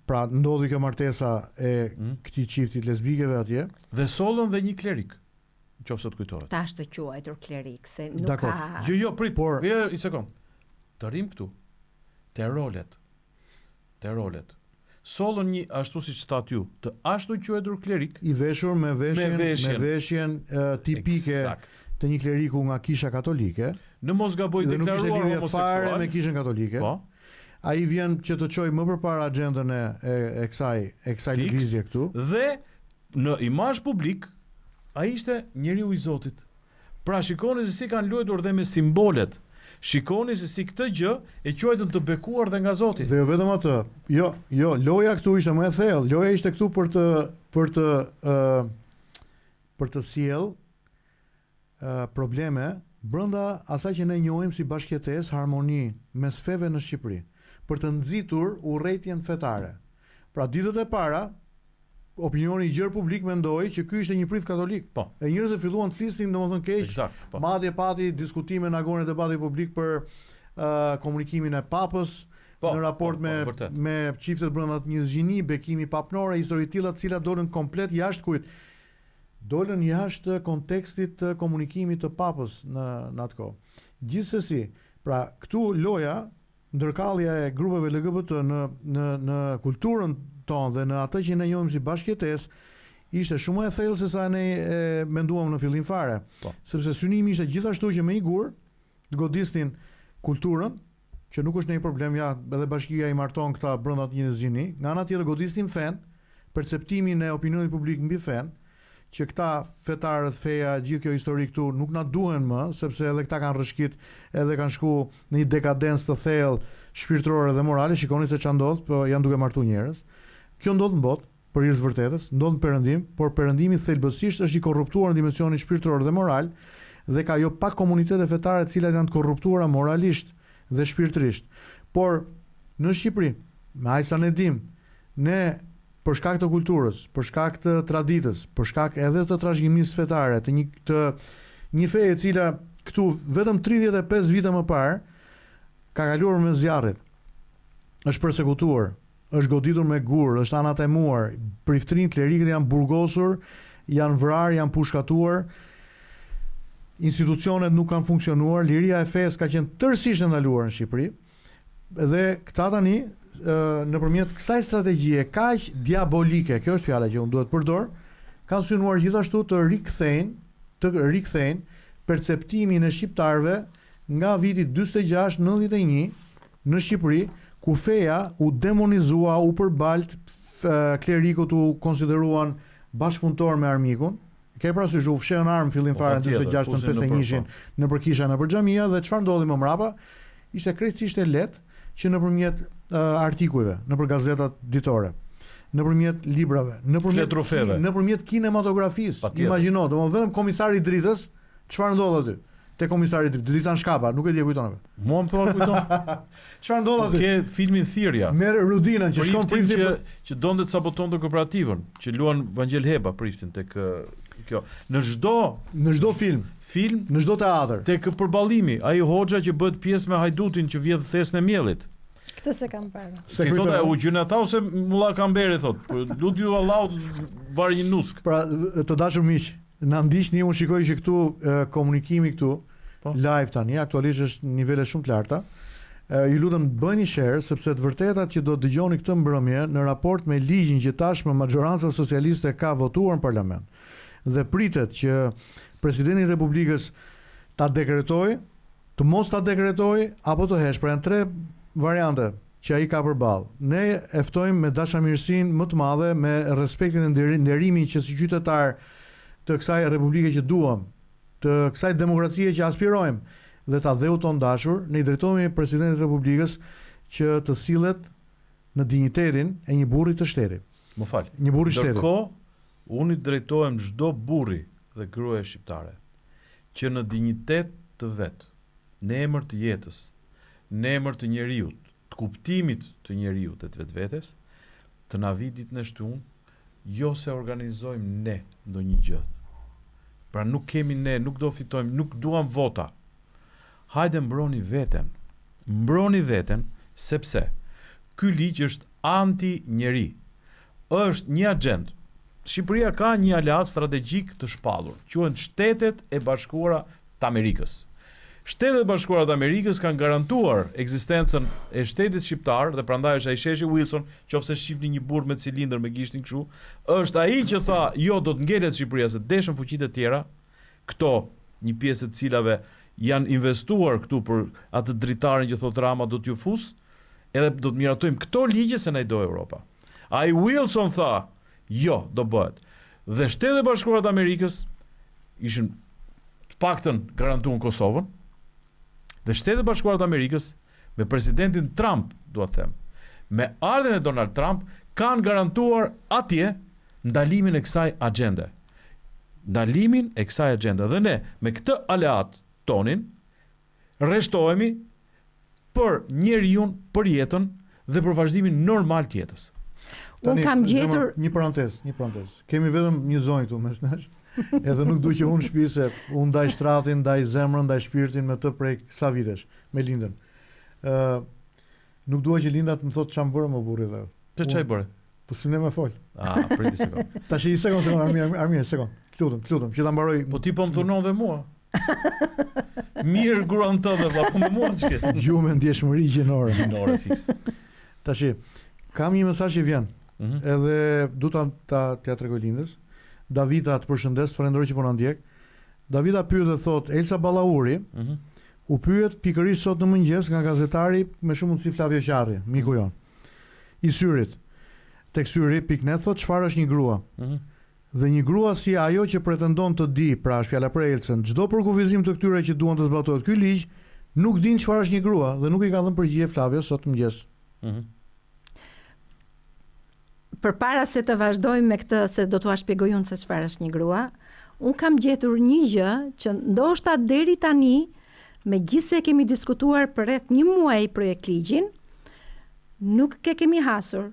Pra ndodhi kjo martesa e këtij çifti lesbikeve atje dhe sollën dhe një klerik. Nëse të kujtohet. Tash të quajtur klerik se nuk ka. Jo, prit. Por një sekond. Të rrim këtu. Te rolet. Sollën një ashtu siç thatë ju, të ashtu quajtur klerik, i veshur me veshjen tipike të një kleriku nga kisha katolike. Në mos gaboj deklaruar homoseksual me kishën katolike. Po. Ai vjen që të çojë më përpara agjendën e kësaj lëvizje këtu. Dhe në imazh publik ai ishte njeriu i Zotit. Pra shikoni se si kanë luajtur dhe me simbolet. Shikoni se si këtë gjë e quajtën të bekuar dhe nga Zoti. Dhe jo vetëm atë. Jo, loja këtu ishte më e thellë. Loja ishte këtu për të sjell probleme brenda asaj që ne njohim si bashkëjetesë, harmoni mes feve në Shqipëri, për të nxitur urrëtitjen fetare. Pra ditët e para opinioni i gjerë publik mendoi që ky ishte një prit katolik. Po. E njerëzit filluan të flisnin domethënë keq. Eksakt. Po. Madje pati diskutime në agonë debati publik për komunikimin e Papës në raport me çiftet brenda një zgjini, bekimi papnore, histori të tilla të cilat dolën komplet jashtë kujt. dolën jashtë kontekstit të komunikimit të papës në atë kohë. Gjithsesi, pra këtu loja, ndërkallja e grupeve LGBT në kulturën tonë dhe në atë që ne njohim si bashkëjetesë, ishte shumë e thellë se sa ne menduam në fillim fare. Sepse synimi ishte gjithashtu që me i gur të godisnin kulturën, që nuk është ndonjë problem, ja, edhe bashkia i marton këta brenda të një zini, nga ana tjetër godisnin fen, perceptimin e opinionit publik mbi fen, që këta fetarët, feja, gjithë kjo histori këtu nuk na duhen më, sepse edhe këta kanë rrëshqit, edhe kanë shku në një dekadencë të thellë shpirtërore dhe morale, shikoni se ç'a ndodh, po janë duke martu njerëz. Kjo ndodh në botë, për hir të vërtetës, ndodh në perëndim, por perëndimi thelbësisht është i korruptuar në dimensionin shpirtëror dhe moral, dhe ka jo pak komunitete fetare të cilat janë të korruptuara moralisht dhe shpirtërisht. Por në Shqipëri, me aq sa ne dim, ne për shkak të kulturës, për shkak të traditës, për shkak edhe të trashëgimisë fetare, të një fe e cila këtu vetëm 35 vite më parë ka kaluar me zjarrit, është përsekutuar, është goditur me gur, është anatemuar, priftrinë klerikët janë burgosur, janë vrarë, janë pushkatuar, institucionet nuk kanë funksionuar, liria e fesë ka qenë tërësisht e ndaluar në Shqipëri, dhe këta tani nëpërmjet kësaj strategjie kaq diabolike, kjo është fjala që unë duhet përdor, kanë synuar gjithashtu të rikthejnë perceptimin e shqiptarëve nga viti 46-91 në Shqipëri, ku feja u demonizua, u përbalt, klerikët u konsideruan bashkëpunëtor me armikun. Ke parasysh u fshehën armë fillim fare në 46-51 në përkisha në xhamia, dhe çfarë ndodhi më mbrapa? Ishte krejtësisht e lehtë që nëpërmjet artikujve, nëpër gazetat ditore, nëpërmjet librave, nëpërmjet kinematografisë. Imagjino, domethënë komisari i dritës, çfarë ndodh aty? Te komisari i dritës shkapa, nuk e di e kujton. Mua më thua kujton. Çfarë ndodh aty? Ke filmin Thirrja. Merr Rudinën që shkon prifti që donte të sabotonte kooperativën, që luan Vangel Heba priftin tek kjo. Në çdo film, në çdo teatr. Tek përballimi, ai hoxha që bëhet pjesë me Hajdutin që vjedh thesën e miellit. Këtë se kam parë. Se thotë u gjuna ta ose mulla Kamberi thotë, lutju Allahut varë një nusk. Pra, të dashur miq, na ndiqni, unë shikoj që këtu komunikimi këtu live tani aktualisht është nivele shumë të larta. Ju lutem bëni share, sepse të vërtetat që do të dëgjoni këtë mbrëmje në raport me ligjin që tashmë majoranca socialiste ka votuar në parlament, dhe pritet që presidenti i Republikës ta dekretojë, të mos ta dekretojë apo të hesh. Pra janë 3 variante që ai ka përballë. Ne e ftojmë me dashamirësinë më të madhe, me respektin dhe nderimin që si qytetar të kësaj republike që duam, të kësaj demokracie që aspirojmë, dhe ta dheu ton dashur, ne i drejtohemi presidentit të Republikës që të sillet në dinjitetin e një burri të shtetit. Më fal. Një burri shteti. Ndërkohë, unë i drejtohem çdo burri dhe gruaje shqiptare që në dinjitet të vet, në emër të jetës, në emër të njeriut, të kuptimit të njeriut e të vetvetes, të na vi ditën e shtunë, jo se organizojmë ne ndonjë gjë. Pra nuk kemi ne, nuk do fitojmë, nuk duam vota. Hajde mbroni veten, sepse ky ligj është anti-njeri. Është një agent. Shqipëria ka një aleat strategjik të shpallur, quhen Shtetet e Bashkuara të Amerikës. Shtetet e Bashkuara të Amerikës kanë garantuar ekzistencën e shtetit shqiptar, dhe prandaj është ai sheshi Wilson, qofse shihni një burr me cilindër me gishtin kështu, është ai që tha, jo, do të ngelet Shqipëria se deshën fuqitë e tjera, këto një pjesë të cilave janë investuar këtu për atë dritarin që thot Rama do t'ju fus, edhe do të miratojmë këto ligje se na i do Europa. Ai Wilson tha, jo, do bëhet. Dhe Shtetet e Bashkuara të Amerikës ishin të paktën garantuan Kosovën, dhe Shtetet e Bashkuara të Amerikës me presidentin Trump, dua të them, me ardhen e Donald Trump, kanë garantuar atje ndalimin e kësaj agjende. Ndalimin e kësaj agjende. Dhe ne, me këtë aleat tonin, rreshtohemi për njeriu, për jetën dhe për vazhdimin normal të jetës. Unë kam gjetur një parantezë. Kemi vetëm një zonjë këtu mes nesh. Edhe nuk du që unë shtëpi se unë ndaj shtratin, ndaj zemrën, ndaj shpirtin me të prej sa vitesh me lindën. Nuk dua që lindat më thotë çam bërë më burri dhe. Ç'ai bërë? Po si ne më fol. Priti sekond. Tash një sekond, Armir, sekond. Lutem, që ta mbaroj. Po ti po më thunon dhe mua. Mirë gruan tënde, valla, po me mua ç'ke. Gjumë ndjeshmëri gjinore. Gjinore fiks. Tashi, kam një mesazh që vjen. Edhe du ta tregoj lindës. Davida të përshëndes, falenderoj që po na ndjek. Davida pyet dhe thot, Elsa Ballauri, u pyet pikërisht sot në mëngjes nga gazetari me shumë mundësi Flavio Qarri, miku jon. I Syrit. Tek syri.net thot çfarë është një grua. Dhe një grua si ajo që pretendon të di, pra është fjala për Elsën, çdo përkufizim të këtyre që duan të zbatohet ky ligj, nuk din çfarë është një grua dhe nuk i ka dhënë përgjigje Flavio sot mëngjes. Përpara se të vazhdojmë me këtë se do t'ua shpjegoj unë se çfarë është një grua, unë kam gjetur një gjë që ndoshta deri tani, megjithse kemi diskutuar për rreth 1 muaj projekt ligjin, nuk kemi hasur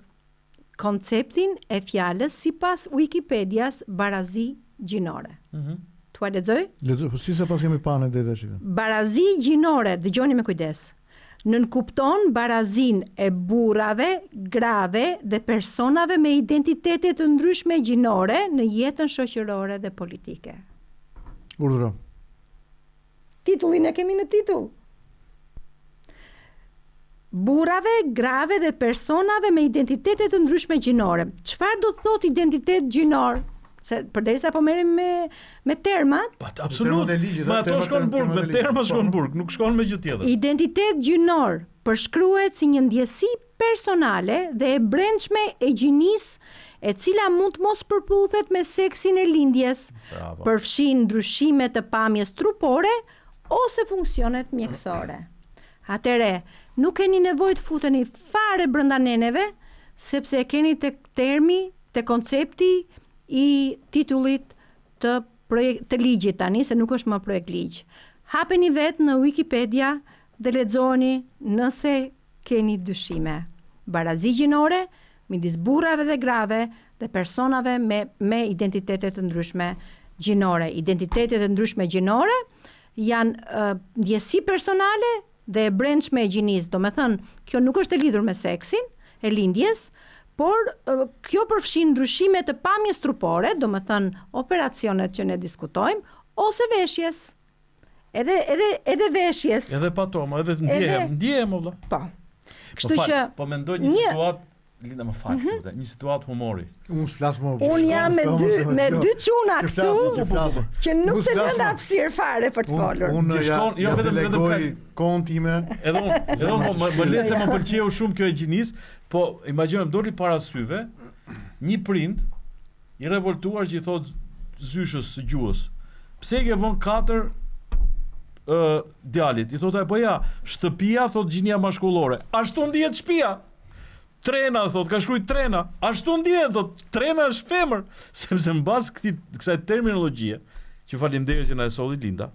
konceptin e fjalës sipas Wikipedias barazi gjinore. Tua lexoj? Lexoj, po si se pas kemi panë deri tash. Barazi gjinore, dëgjoni me kujdes. Nënkupton barazin e burrave, grave dhe personave me identitete të ndryshme gjinore në jetën shoqërore dhe politike. Urdhëro. Titullin e kemi në titull. Burrave, grave dhe personave me identitete të ndryshme gjinore. Çfarë do të thotë identitet gjinor? Se përderisa po merrem me termat, absolut. Ma ato shkon burg, me terma shkon burg, nuk shkon me gjë tjetër. Identitet gjinor përshkruhet si një ndjesi personale dhe e brendshme e gjinisë e cila mund të mos përputhet me seksin e lindjes, përfshin ndryshime të pamjes trupore ose funksionet mjekësore. Atëre, nuk keni nevojë të futeni fare brenda neneve, sepse e keni tek termi, tek koncepti i titullit të ligjit tani, se nuk është më projekt ligj. Hapeni vetë në Wikipedia dhe lexoni nëse keni dyshime. Barazi gjinore midis burrave dhe grave dhe personave me identitete të ndryshme gjinore. Identitetet e ndryshme gjinore janë ndjesi personale dhe e brendshme e gjinisë. Do me thënë, kjo nuk është e lidhur me seksin e lindjes, por kjo përfshin ndryshime të pamjes trupore, do me thënë operacionet që ne diskutojmë, ose veshjes. Edhe veshjes. Edhe patoma, edhe ndjehem valla. Po. Kështu që po mendoj një situatë, Linda më fal, një situatë humori. Unë s'flas më. Unë jam me dy çuna këtu që nuk të lënë hapësirë fare për të folur. Unë jo vetëm kohën time. Edhe unë më le se më pëlqeu shumë kjo e gjinis, po imagjinojmë doli para syve një prind i revoltuar që i thot zyshës së gjuhës. Pse ke vënë 4 djalit? I thotë po ja, shtëpia thot gjinia maskullore. Ashtu ndihet shtëpia. Trena, thot, ka shkruaj trena. Ashtu ndihet, thot, trena është femër, sepse mbas kësaj terminologjie, që faleminderit që na e solli Linda,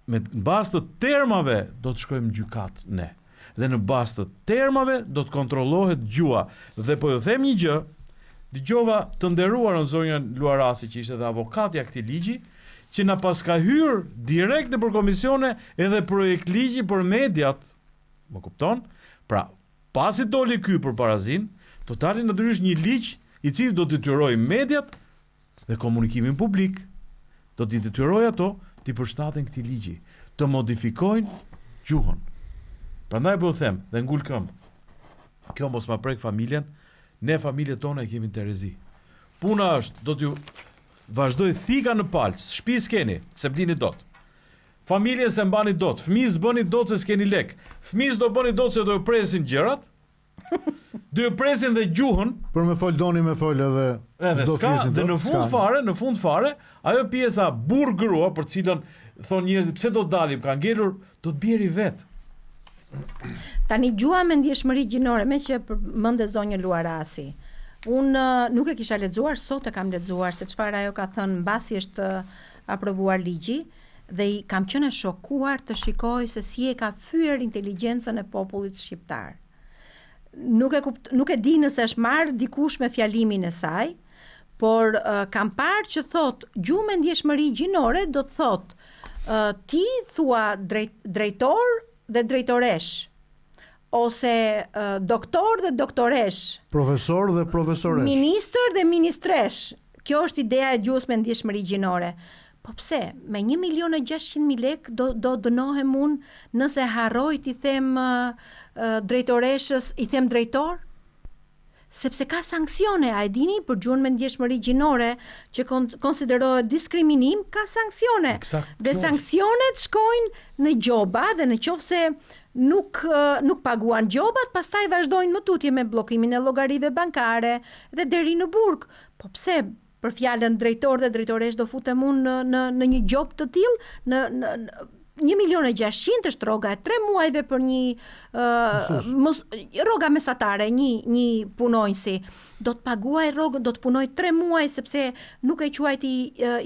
mbas të termave do të shkojmë gjykat ne. Dhe në bazë të termave do të kontrollohet gjua. Dhe po ju them një gjë, dëgjova të nderuar në zonjën Luarasi, që ishte edhe avokatja këtij ligji, që na pas ka hyrë direkt nëpër komisione edhe projekt ligji për mediat. Më kupton? Pra, pasi doli ky për barazin, do dalin natyrisht një ligj i cili do të detyrojë mediat dhe komunikimin publik, do t'i detyrojë ato të përshtaten këtij ligji, të modifikojnë gjuhën. Prandaj po u them dhe ngul këmbë. Kjo mos ma prek familjen, ne familjet tona e kemi në Terezi. Puna është, do t'ju vazhdoj thika në palc, shtëpi s'keni, se blini dot. Familjen se mbani dot, fëmijës bëni dot se s'keni lek. Fëmijës do bëni dot se do ju presin gjërat. Do ju presin dhe gjuhën. Për me fol doni me fol edhe s'ka, dhe në fund fare, ajo pjesa burr grua për cilën thon njerëzit pse do dalim, ka ngelur, do të bjeri vet. Tani gjua me ndjeshmëri gjinore, me që përmende zonjë Luarasi. Unë nuk e kisha lexuar, sot e kam lexuar se çfarë ajo ka thënë mbasi është aprovuar ligji. Dhe i kam qenë shokuar të shikoj se si e ka fyer inteligjencën e popullit shqiptar. Nuk e di nëse është marrë dikush me fjalimin e saj, por kam parë që thot gjuhë me ndjeshmëri gjinore do të thot ti thua drejtor dhe drejtoresh, ose doktor dhe doktoresh, profesor dhe profesoresh, ministër dhe ministresh. kjo është ideja e gjuhës me ndjeshmëri gjinore. Po pse, me 1.600.000 lek do dënohem unë nëse harroj t'i them drejtoreshës, i them drejtor? Sepse ka sanksione, a e dini, për gjuhën me ndjeshmëri gjinore që konsiderohet diskriminim, ka sanksione. Dhe sanksionet shkojnë në gjoba dhe në qoftë se nuk paguan gjobat, pastaj vazhdojnë më tutje me bllokimin e llogarive bankare dhe deri në burg. Po pse? Për fjalën drejtor dhe drejtoresh do futem unë në një gjop të tillë, në 1.600.000 është rroga e 3 muajve për një rroga mesatare, një punonjësi. Do të paguaj rrogën, do të punoj 3 muaj sepse nuk e quajti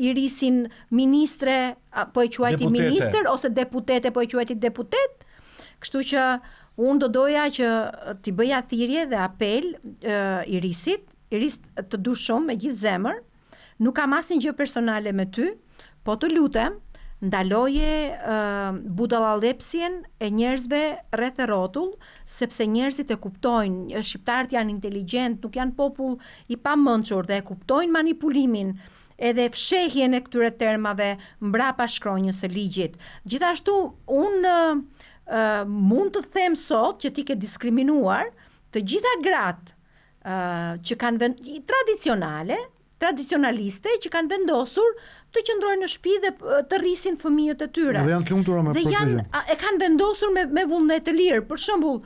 irisin ministre, po e quajti ministër, ose deputete, po e quajti deputet. Kështu që unë do doja që t'i bëja thirrje dhe apel irisit, Iris të du shumë me gjithë zemër, nuk kam asnjë gjë personale me ty, po të lutem, ndaloje budallalepsjen e njerëzve rreth e rrotull, sepse njerëzit e kuptojnë, shqiptarët janë inteligjent, nuk janë popull i pamendshur dhe e kuptojnë manipulimin edhe fshehjen e këtyre termave mbrapa shkronjës së ligjit. Gjithashtu, unë mund të them sot që ti ke diskriminuar të gjitha gratë që kanë tradicionaliste që kanë vendosur të qëndrojnë në shtëpi dhe të rrisin fëmijët e tyre. Dhe janë të lumtura me përgjigje. E kanë vendosur me vullnet të lirë. Për shembull,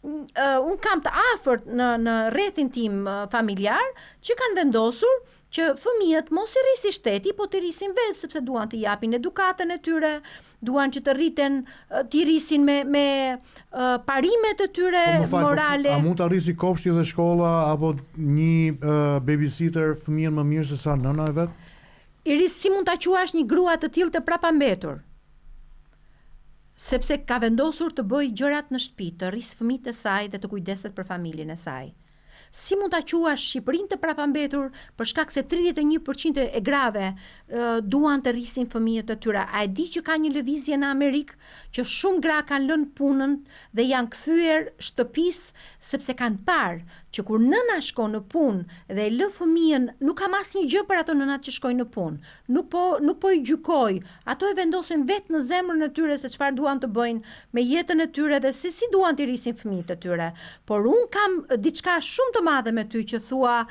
un kam të afërt në rrethin tim familjar që kanë vendosur që fëmijët mos i rrisi shteti, po të rrisin vetë, sepse duan të japin edukatën e tyre, duan që të rriten, të rrisin me parimet e tyre morale. A mund të rrisi kopshti dhe shkolla, apo një babysitter fëmijën më mirë se sa nëna e vet? Iris, si mund ta quash një grua të tillë të prapambetur? Sepse ka vendosur të bëjë gjërat në shtëpi, të rrisë fëmijët e saj dhe të kujdeset për familjen e saj. Si mund ta quash Shqipërinë të prapambetur për shkak se 31% e grave duan të rrisin fëmijët e tyre? A e di që ka një lëvizje në Amerikë që shumë gra kanë lënë punën dhe janë kthyer shtëpisë sepse kanë parë që kur nëna shkon në punë dhe e lë fëmijën, nuk kam asnjë gjë për ato nënat që shkojnë në punë. Nuk po i gjykoj. Ato e vendosin vetë në zemrën e tyre se çfarë duan të bëjnë me jetën e tyre dhe se si duan të rrisin fëmijët e tyre. Por un kam diçka shumë të madhe me ty që thua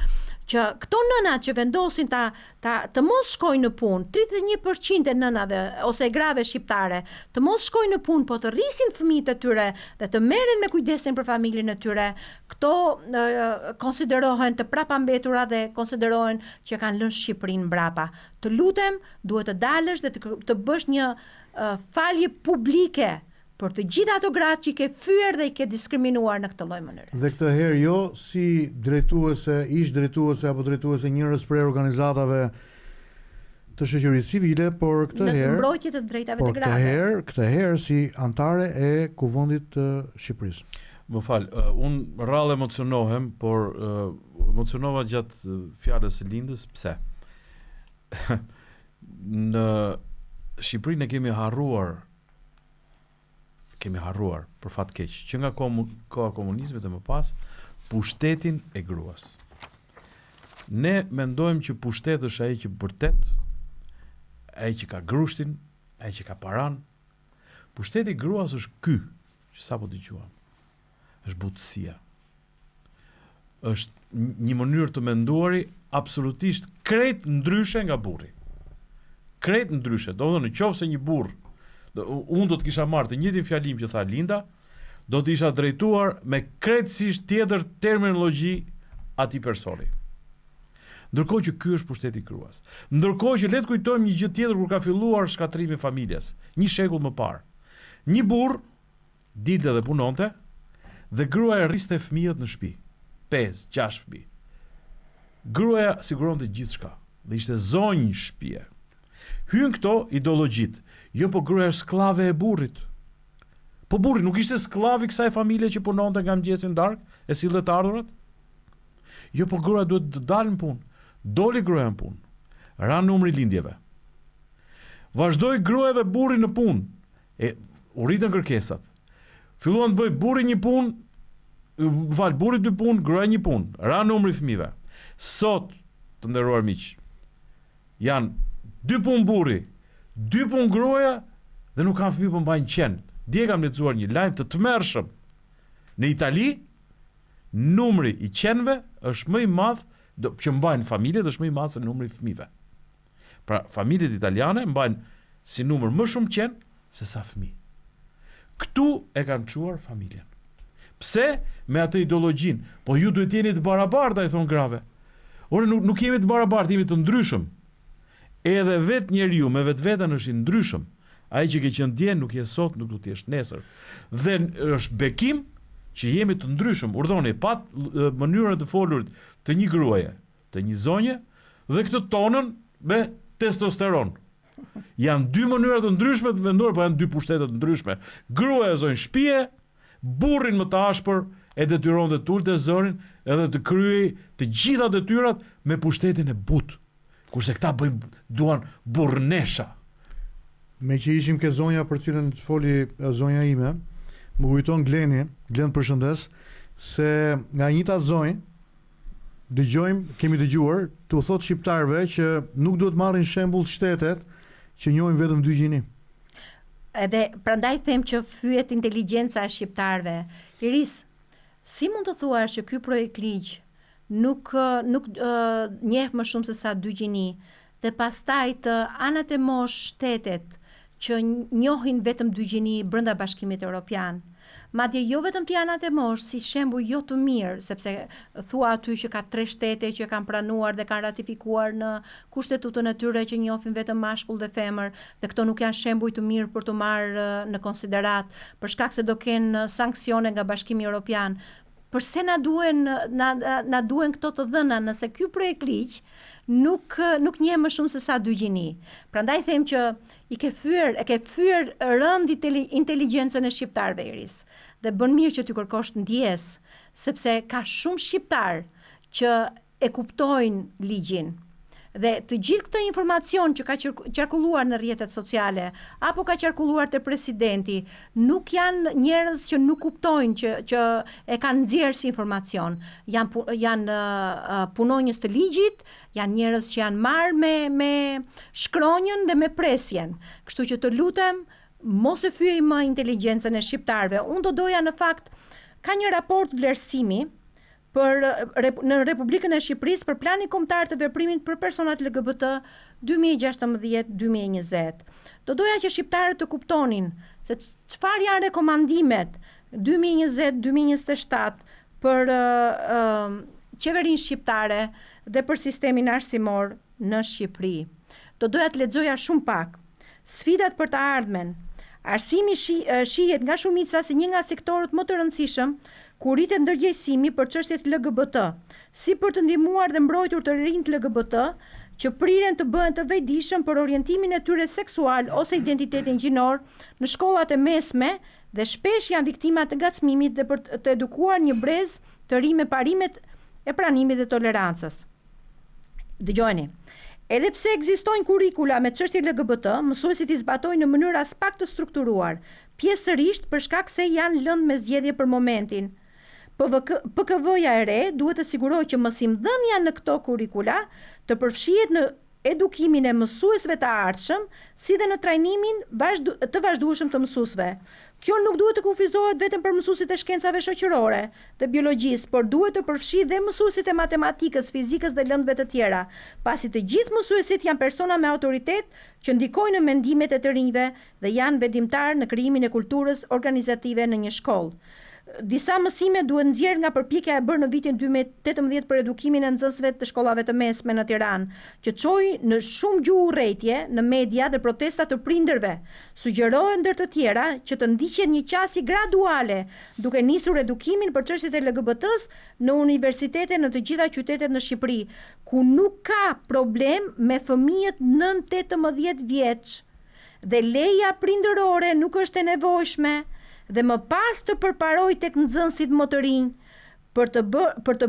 që këto nëna që vendosin të mos shkojnë në punë, 31% e nënave ose e grave shqiptare, të mos shkojnë në punë, po të rrisin fëmijët e tyre dhe të merren me kujdesin për familjen e tyre, këto konsiderohen të prapambetura dhe konsiderohen që kanë lënë Shqipërinë mbrapa. Të lutem, duhet të dalësh dhe të bësh një falje publike për të gjitha ato gratë që i ke fyer dhe i ke diskriminuar në këtë lloj mënyre. Dhe këtë herë jo si ish drejtuese apo drejtuese njërës prej organizatave të shoqërisë civile, por këtë herë në mbrojtje të drejtave të grave. Këtë herë si antare e Kuvendit të Shqipërisë. Më fal, unë rrallë emocionohem, por emocionova gjatë fjalës së Lindës. Pse? Në Shqipërinë ne kemi harruar për fat keq që nga koha komunizmit e më pas pushtetin e gruas. Ne mendojmë që pushtet është ai që vërtet, ai që ka grushtin, ai që ka paran. Pushteti i gruas është ky, që sapo dëgjuam. Është butësia. Është një mënyrë të menduari absolutisht krejt ndryshe nga burri. Krejt ndryshe. Do të thonë nëse një burr, unë do të kisha marrë të njëjtin fjalim që tha Linda, do të isha drejtuar me krejtësisht tjetër terminologji atij personi. Ndërkohë që ky është pushteti i gruas. Ndërkohë që le të kujtojmë një gjë tjetër kur ka filluar shkatrimi i familjes, një shekull më parë. Një burr dilte dhe punonte dhe gruaja rriste fëmijët në shtëpi. 5-6 fëmijë. Gruaja siguronte gjithçka dhe ishte zonjë shtëpie. Hyn këto ideologjit. Jo, po gruaja është skllave e burrit. Po burri nuk ishte skllav i kësaj familje që punonte nga mëngjesi në darkë, e sillte të ardhurat? Jo, po gruaja duhet të dalë në punë. Doli gruaja në punë. Ra numri lindjeve. Vazhdoi gruaja dhe burri në punë. U rritën kërkesat. Filluan të bëj burri një punë, burri 2 punë, gruaja 1 punë. Ra numri fëmijëve. Sot, të nderuar miq, janë 2 punë burri, 2 punë gruaja dhe nuk kanë fëmijë për mbajnë qenë. Dje kam lexuar një lajm të tmerrshëm. Në Itali, numri i qenëve është më i madh që mbajnë familjet është më i madh se numri i fëmijëve. Pra, familjet italiane mbajnë si numër më shumë qenë se sa fëmijë. Këtu e kanë çuar familjen. Pse? Me atë ideologjinë. Po ju duhet jeni të barabarta, i thon grave. Ore nuk jemi të barabartë, jemi të ndryshëm. Edhe vetë njeriu me vetveten është i ndryshëm. Ai që ke qenë dje nuk je sot, nuk do të jesh nesër. Dhe është bekim që jemi të ndryshëm. Urdhoni pat mënyrën të folurit të një gruaje, të një zonje dhe këtë tonën me testosteron. Janë 2 mënyra të ndryshme të menduar, po janë 2 pushtete të ndryshme. Gruaja zonjë shtëpie, burrin më të ashpër e detyron të tulte zërin edhe të kryej të gjitha detyrat me pushtetin e butë. Kurse këta duan burrnesha. Me që ishim ke zonja për cilën të foli zonja ime, më kujton Glen përshëndes, se nga njëta zonjë kemi dëgjuar të thot shqiptarëve që nuk duhet marrin shembull shtetet që njohin vetëm 2 gjini. Edhe prandaj them që fyet inteligjenca e shqiptarëve. Iris, si mund të thuash që ky projekt ligj nuk njeh më shumë se sa 2 gjini dhe pastaj të anët e mosh shtetet që njohin vetëm 2 gjini brenda Bashkimit Evropian. Madje jo vetëm të anët e mosh si shembull jo të mirë, sepse thua aty që ka 3 shtete që kanë pranuar dhe kanë ratifikuar në kushtetutën e tyre që njohin vetëm mashkull dhe femër, dhe këto nuk janë shembuj të mirë për të marrë në konsiderat, për shkak se do kenë sanksione nga Bashkimi Evropian. Përse na duhen këto të dhëna nëse ky projekt ligj nuk njeh më shumë se sa 2 gjini. Prandaj them që e ke fyer rënd inteligjencën e shqiptarëve, Iris. Dhe bën mirë që ty kërkosh ndjes, sepse ka shumë shqiptar që e kuptojnë ligjin. Dhe të gjithë këtë informacion që ka qarkulluar në rrjetet sociale apo ka qarkulluar te presidenti, nuk janë njerëz që nuk kuptojnë që e kanë nxjerrë si informacion. Janë punonjës të ligjit, janë njerëz që janë marrë me shkronjën dhe me presjen. Kështu që të lutem, mos e fyej më inteligjencën e shqiptarëve. Unë do doja në fakt, ka një raport vlerësimi në Republikën e Shqipërisë për plani kombëtar të veprimit për personat LGBT 2016-2020. Do doja që shqiptarët të kuptonin se çfarë janë rekomandimet 2020-2027 për qeverinë shqiptare dhe për sistemin arsimor në Shqipëri. Do doja të lexoja shumë pak. Sfidat për të ardhmen. Arsimi shihet nga shumica si një nga sektorët më të rëndësishëm ku rritet ndërgjegjësimi për çështjet LGBT, si për të ndihmuar dhe mbrojtur të rinjt LGBT që priren të bëhen të vejdishëm për orientimin e tyre seksual ose identitetin gjinor në shkollat e mesme dhe shpesh janë viktima të ngacmimit dhe për të edukuar një brez të ri me parimet e pranimit dhe tolerancës. Dëgjoni. Edhe pse ekzistojnë kurrikula me çështje LGBT, mësuesit i zbatojnë në mënyrë as pak të strukturuar, pjesërisht për shkak se janë lënë me zgjedhje për momentin. PKV-ja e re duhet të sigurojë që mësimdhënia në këto kurrikula të përfshihet në edukimin e mësuesve të ardhshëm, si dhe në trajnimin të vazhdueshëm të mësuesve. Kjo nuk duhet të kufizohet vetëm për mësuesit e shkencave shoqërore dhe biologjisë, por duhet të përfshijë dhe mësuesit e matematikës, fizikës dhe lëndëve të tjera, pasi të gjithë mësuesit janë persona me autoritet që ndikojnë në mendimet e të rinjve dhe janë vendimtar në krijimin e kulturës organizative në një shkollë. Disa mësime duhet nxjerrë nga përpjekja e bërë në vitin 2018 për edukimin e nxënësve të shkollave të mesme në Tiranë, që çoi në shumë gjuhë urrëtie në media dhe protesta të prindërve. Sugjerohet ndër të tjera që të ndiqet një qasje graduale, duke nisur edukimin për çështjet e LGBT-s në universitete në të gjitha qytetet në Shqipëri, ku nuk ka problem me fëmijët nën 18 vjeç dhe leja prindërore nuk është e nevojshme dhe më pas të përparoj tek nxënësit më të rinj për të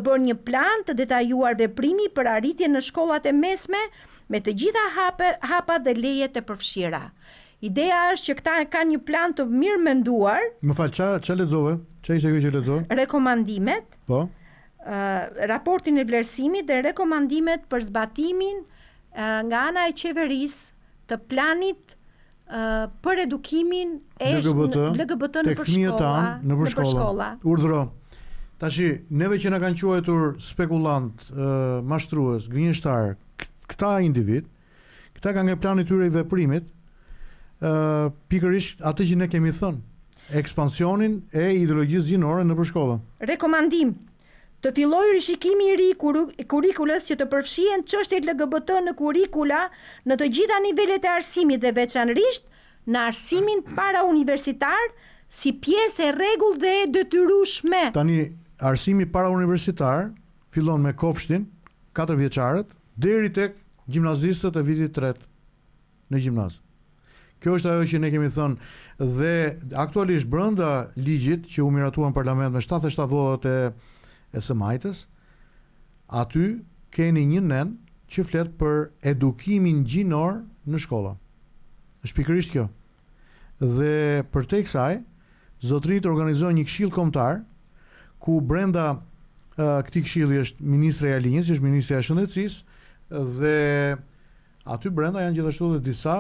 bërë një plan të detajuar veprimi për arritjen në shkollat e mesme me të gjitha hapat dhe lejet e përfshira. Ideja është që këta kanë një plan të mirë menduar. Më fal, ç'a lexove? Ç'a ishte kjo që lexove? Rekomandimet. Po. Raportin e vlerësimit dhe rekomandimet për zbatimin nga ana e qeverisë të planit për edukimin e LGBT në përshkolla. Urdhëro. Tashi, neve që na kanë quajtur spekulant, mashtrues, gënjeshtar, këta individ, këta kanë nga plani tyre i veprimit, pikërisht atë që ne kemi thënë, ekspansionin e ideologjisë gjinore në përshkolla. Rekomandim: të fillojë rishikimi i ri kurrikulës që të përfshihen çështjet LGBT në kurrikula në të gjitha nivelet e arsimit dhe veçanërisht në arsimin parauniversitar si pjesë e rregull dhe e detyrueshme. Tani arsimi parauniversitar fillon me kopshtin, 4 vjeçarët, deri tek gjimnazistët e vitit 3 në gjimnaz. Kjo është ajo që ne kemi thënë dhe aktualisht brenda ligjit që u miratuar në parlament me 77 votat e së majtës, aty keni një nen që flet për edukimin gjinor në shkolla. Është pikërisht kjo. Dhe përtej kësaj, zotërit organizojnë një këshill kombëtar ku brenda këtij këshilli është ministra e Alinjës, që është ministra e Shëndetësisë, dhe aty brenda janë gjithashtu edhe disa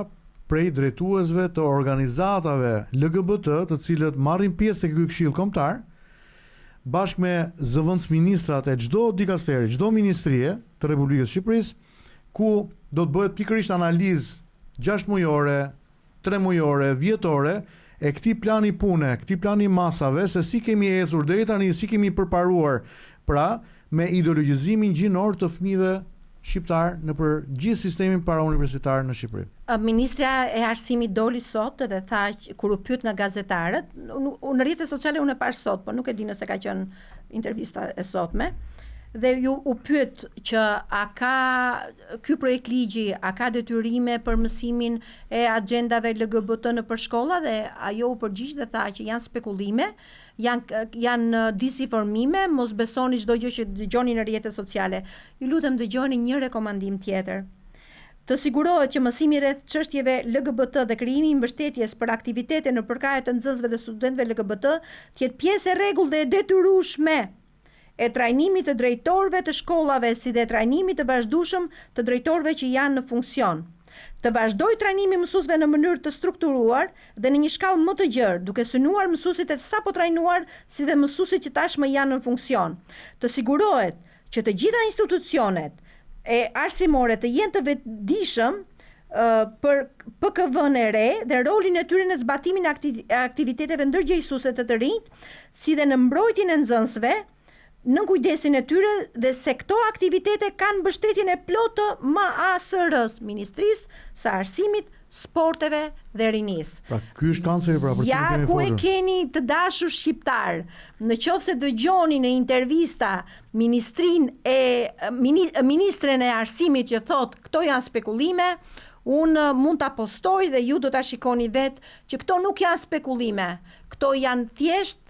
prej drejtuesve të organizatave LGBT, të cilët marrin pjesë tek ky këshill kombëtar, bashkë me zëvendësministrat e çdo dikasteri, çdo ministrie të Republikës së Shqipërisë, ku do të bëhet pikërisht analizë 6 mujore, 3 mujore, vjetore e këtij plani pune, këtij plani masave, se si kemi ecur deri tani, si kemi përparuar pra me ideologjizimin gjinor të fëmijëve shqiptar në për gjithë sistemin parauniversitar në Shqipëri. Ministra e Arsimit doli sot dhe tha kur u pyet nga gazetarët, në rrjetet sociale unë e pash sot, po nuk e di nëse ka qenë intervista e sotme, dhe ju u pyet që a ka ky projekt ligji, a ka detyrime për mësimin e agjendave LGBT në përshkolla, dhe ajo u përgjigj dhe tha që janë spekulime, janë disinformime, mos besoni çdo gjë që dëgjoni në rrjetet sociale. Ju lutem dëgjoni një rekomandim tjetër. Të sigurohet që mësimi rreth çështjeve LGBT dhe krijimi i mbështetjes për aktivitete në përkatje të nxënësve dhe studentëve LGBT të jetë pjesë e rregull dhe e detyrueshme e trajnimit të drejtorëve të shkollave, si dhe trajnimit të vazhdueshëm të drejtorëve që janë në funksion. Të vazhdoj trajnimi mësuesve në mënyrë të strukturuar dhe në një shkallë më të gjerë, duke synuar mësuesit e sapo trajnuar, si dhe mësuesit që tashmë janë në funksion. Të sigurohet që të gjitha institucionet e arsimore të jenë të vetëdijshëm për PKV-n e re dhe rolin e tyre në zbatimin e aktiviteteve ndërgjegjësuese të rinj, si dhe në mbrojtjen e nxënësve, në kujdesin e tyre, dhe se këto aktivitete kanë mbështetjen e plotë të MASR-s, Ministrisë së Arsimit, Sporteve dhe Rinisë. Pra, ky është kanceri për ja ku e keni të dashur shqiptar. Në qoftë se dëgjoni në intervista ministren e Arsimit që thotë këto janë spekulime, unë mund ta postoj dhe ju do ta shikoni vetë që këto nuk janë spekulime. Këto janë thjesht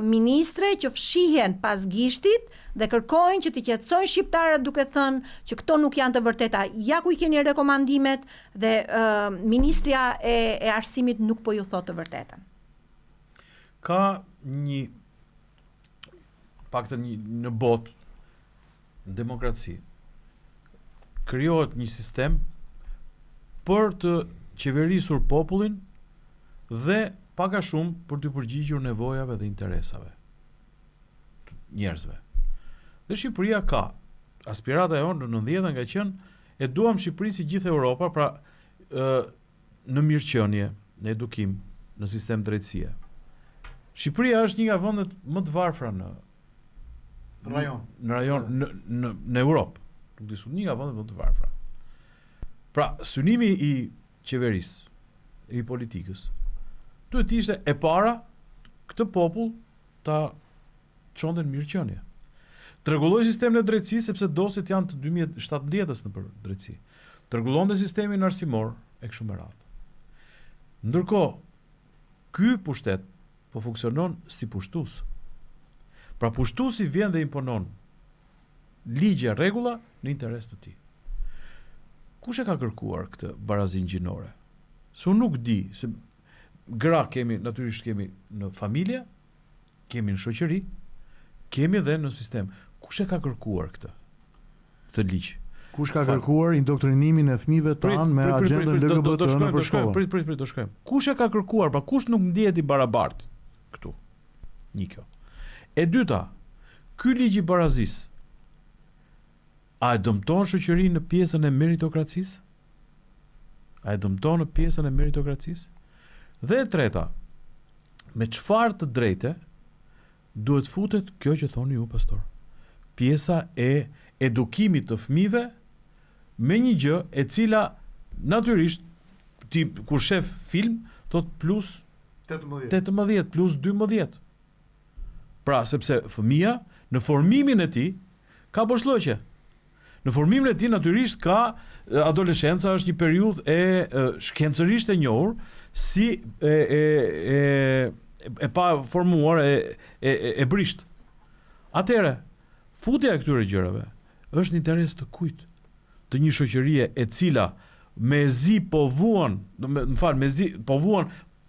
ministre që fshihen pas gishtit dhe kërkojnë që t'i qetësojnë shqiptarët duke thënë që këto nuk janë të vërteta. Ja ku i keni rekomandimet dhe Ministria e Arsimit nuk po ju thotë të vërtetën. Ka në botë, në demokraci, krijohet një sistem për të qeverisur popullin dhe pak a shumë për të përgjigjur nevojave dhe interesave njerëzve. Dhe Shqipëria ka, aspirata e onë në 90 nga qenë, e duam Shqipëri si gjithë Europa, pra në mirëqenie, në edukim, në sistem drejtësie. Shqipëria është një nga vendet më të varfra në rajon, në Europë. Nuk diskut, një nga vendet më të varfra. Pra, synimi i qeverisë, i politikës, duhet ishte e para këtë popull ta çonte në mirëqenie. Treguloi sistemin e drejtësisë sepse dosit janë të 2017-s në për drejtësi. Tregulonte sistemin arsimor e kështu me radhë. Ndërkohë, ky pushtet po funksionon si pushtues. Pra pushtuesi vjen dhe imponon ligje, rregulla në interes të tij. Kush e ka kërkuar këtë barazinë gjinore? Se unë nuk di, se gra natyrisht kemi në familje, kemi në shoqëri, kemi edhe në sistem. Kush e ka kërkuar këtë ligj? Kush ka kërkuar indoktrinimin e fëmijëve tanë me agjendën LGBT në shkolla? Prit, do shkojmë. Kush e ka kërkuar, pra kush nuk ndihet i barabartë këtu? Një kjo. E dyta, ky ligj i barazisë a e dëmton shoqërinë në pjesën e meritokracisë? Dhe e treta, me çfarë të drejtë duhet futet kjo që thoni ju, pastor? Pjesa e edukimit të fëmijëve me një gjë e cila natyrisht ti kur shef film thot plus 18 plus 12. Pra, sepse fëmia në formimin e tij ka boshllëqe. Në formimin e tij natyrisht ka adoleshenca është një periudhë e shkencërisht e njohur si e pa formuar e brisht. Atëre, futja e këtyre gjërave është në interes të kujt? Të një shoqërie e cila mezi po vuan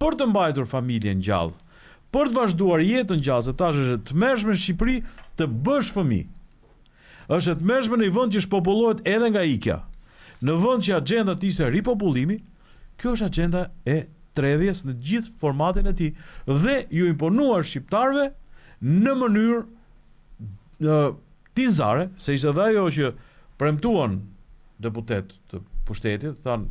për të mbajtur familjen gjallë, për të vazhduar jetën gjallë, se tash është të mërshme në Shqipëri të bësh fëmijë. Është të mërshme në një vend që shpopullohet edhe nga ikja. Në vend që agenda të ishte ripopullimi, kjo është agenda e tredhjes në gjithë formatin e tij dhe ju imponuar shqiptarëve në mënyrë tinzare, se ishte dhe ajo që premtuan deputet të pushtetit, thanë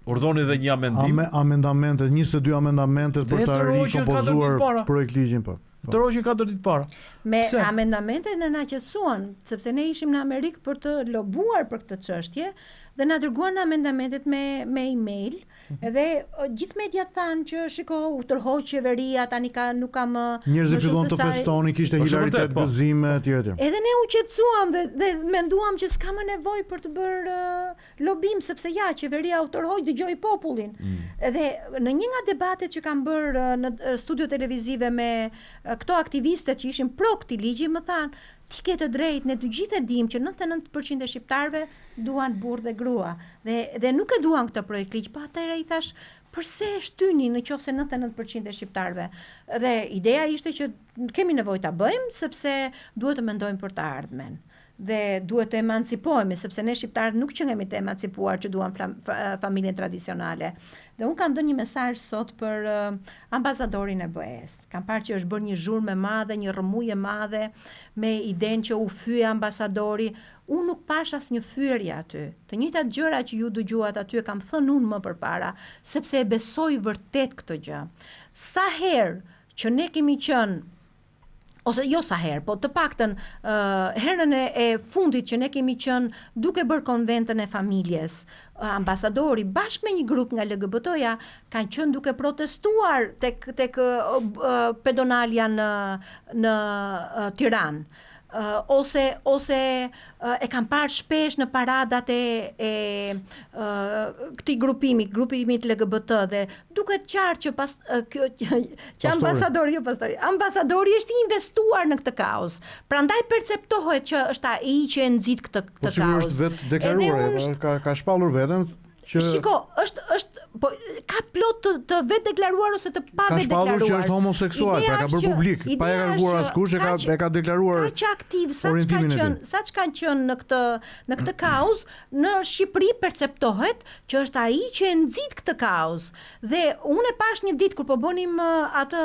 urdhoni dhe një amendim. Amendamentet, 22 amendamentet për të rikompozuar projekt ligjin po. Të roqin 4 ditë para. Me amendamentet në na qetësuan, sepse ne ishim në Amerikë për të lobuar për këtë çështje dhe na dërguan amendamentet me email, edhe gjithë mediat thanë që shiko, u tërhoq qeveria, tani nuk ka më njerëzit filluan të festonin, kishte hilaritet, gëzime etj. Edhe ne u qetësuam dhe menduam që s'ka më nevojë për të bërë lobim, sepse ja, qeveria u tërhoq, dëgjoi popullin. Edhe në një nga debatet që kam bërë në studio televizive me këto aktivistët që ishin pro këtij ligji, më thanë, ti ke të drejtë, ne të gjithë e dim që 99% e shqiptarëve duan burrë dhe grua dhe nuk e duan këtë projekt ligj, pa atëherë i thash, përse e shtyni nëse 99% e shqiptarëve? Dhe ideja ishte që kemi nevojë ta bëjmë sepse duhet të mendojmë për të ardhmen. Dhe duhet të emancipohemi, sepse ne shqiptarët nuk qëngemi të emancipuar që duan familjen tradicionale. Dhe unë kam dhënë një mesazh sot për ambasadorin e BE-s. Kam parë që është bërë një zhurmë e madhe, një rrëmujë e madhe me idenë që u fye ambasadori. Unë nuk pash asnjë fyerje aty. Të njëjtat gjëra që ju dëgjuat aty e kam thënë unë më përpara, sepse e besoj vërtet këtë gjë. Sa herë që ne kemi qenë ose jo sa herë, po të paktën herën e fundit që ne kemi qenë duke bërë konventën e familjes, ambasadori bashkë me një grup nga LGBT-ja kanë qenë duke protestuar tek pedonalia në Tiranë. Ose e kam parë shpesh në paradat e këtij grupimit LGBT dhe duket qartë që ambasadori është i investuar në këtë kaos. Prandaj perceptohet që është ai që e nxit këtë kaos. Po është vetë deklaruar, ka shpallur veten që shiko, është po ka plot të vetë deklaruar ose të pa vetë deklaruar. Ka shpallur që është homoseksual, pra ka bërë publik, pa e ka kërkuar askush, e ka deklaruar. Ka aktiv saç kanë qenë në këtë kaos, në Shqipëri perceptohet që është ai që e nxit këtë kaos. Dhe unë e pash një ditë kur po bënim atë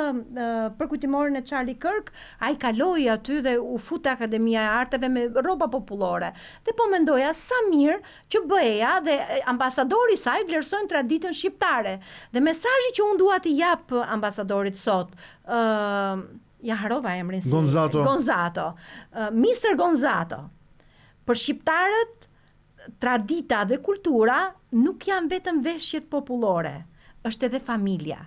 përkujtimorin e Charlie Kirk, ai kaloi aty dhe u fut te Akademia e Arteve me rroba popullore. Dhe po mendoja sa mirë që BE-ja dhe ambasadori i saj vlerësojnë traditën shqiptare. Dhe mesazhi që unë dua t'i jap ambasadorit sot, ja harova emrin si Gonzato. Mr. Gonzato. Për shqiptarët, tradita dhe kultura nuk janë vetëm veshjet popullore, është edhe familja.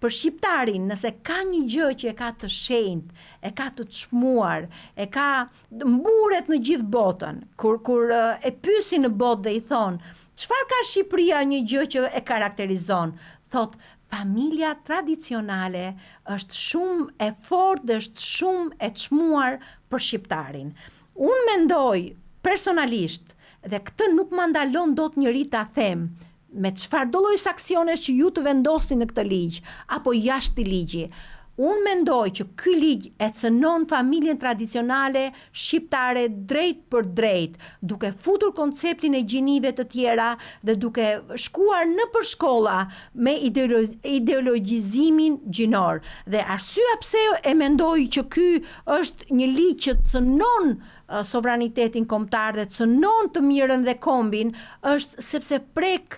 Për shqiptarin, nëse ka një gjë që e ka të shenjtë, e ka të çmuar, e ka mburet në gjithë botën, kur e pyesin në botë dhe i thon, çfarë ka Shqipëria një gjë që e karakterizon? Thot, familja tradicionale është shumë e fortë dhe është shumë e çmuar për shqiptarin. Unë mendoj personalisht, dhe këtë nuk më ndalon dot njëri ta them, me çfarë do lloj sanksionesh që ju të vendosni në këtë ligj apo jashtë i ligji, Unë mendoj që ky ligj e cënon familjen tradicionale shqiptare drejt për drejt, duke futur konceptin e gjinive të tjera dhe duke shkuar në për shkolla me ideologjizimin gjinor. Dhe arsyeja pse e mendoj që ky është një ligj që cënon sovranitetin kombëtar dhe cënon të mirën dhe kombin, është sepse prek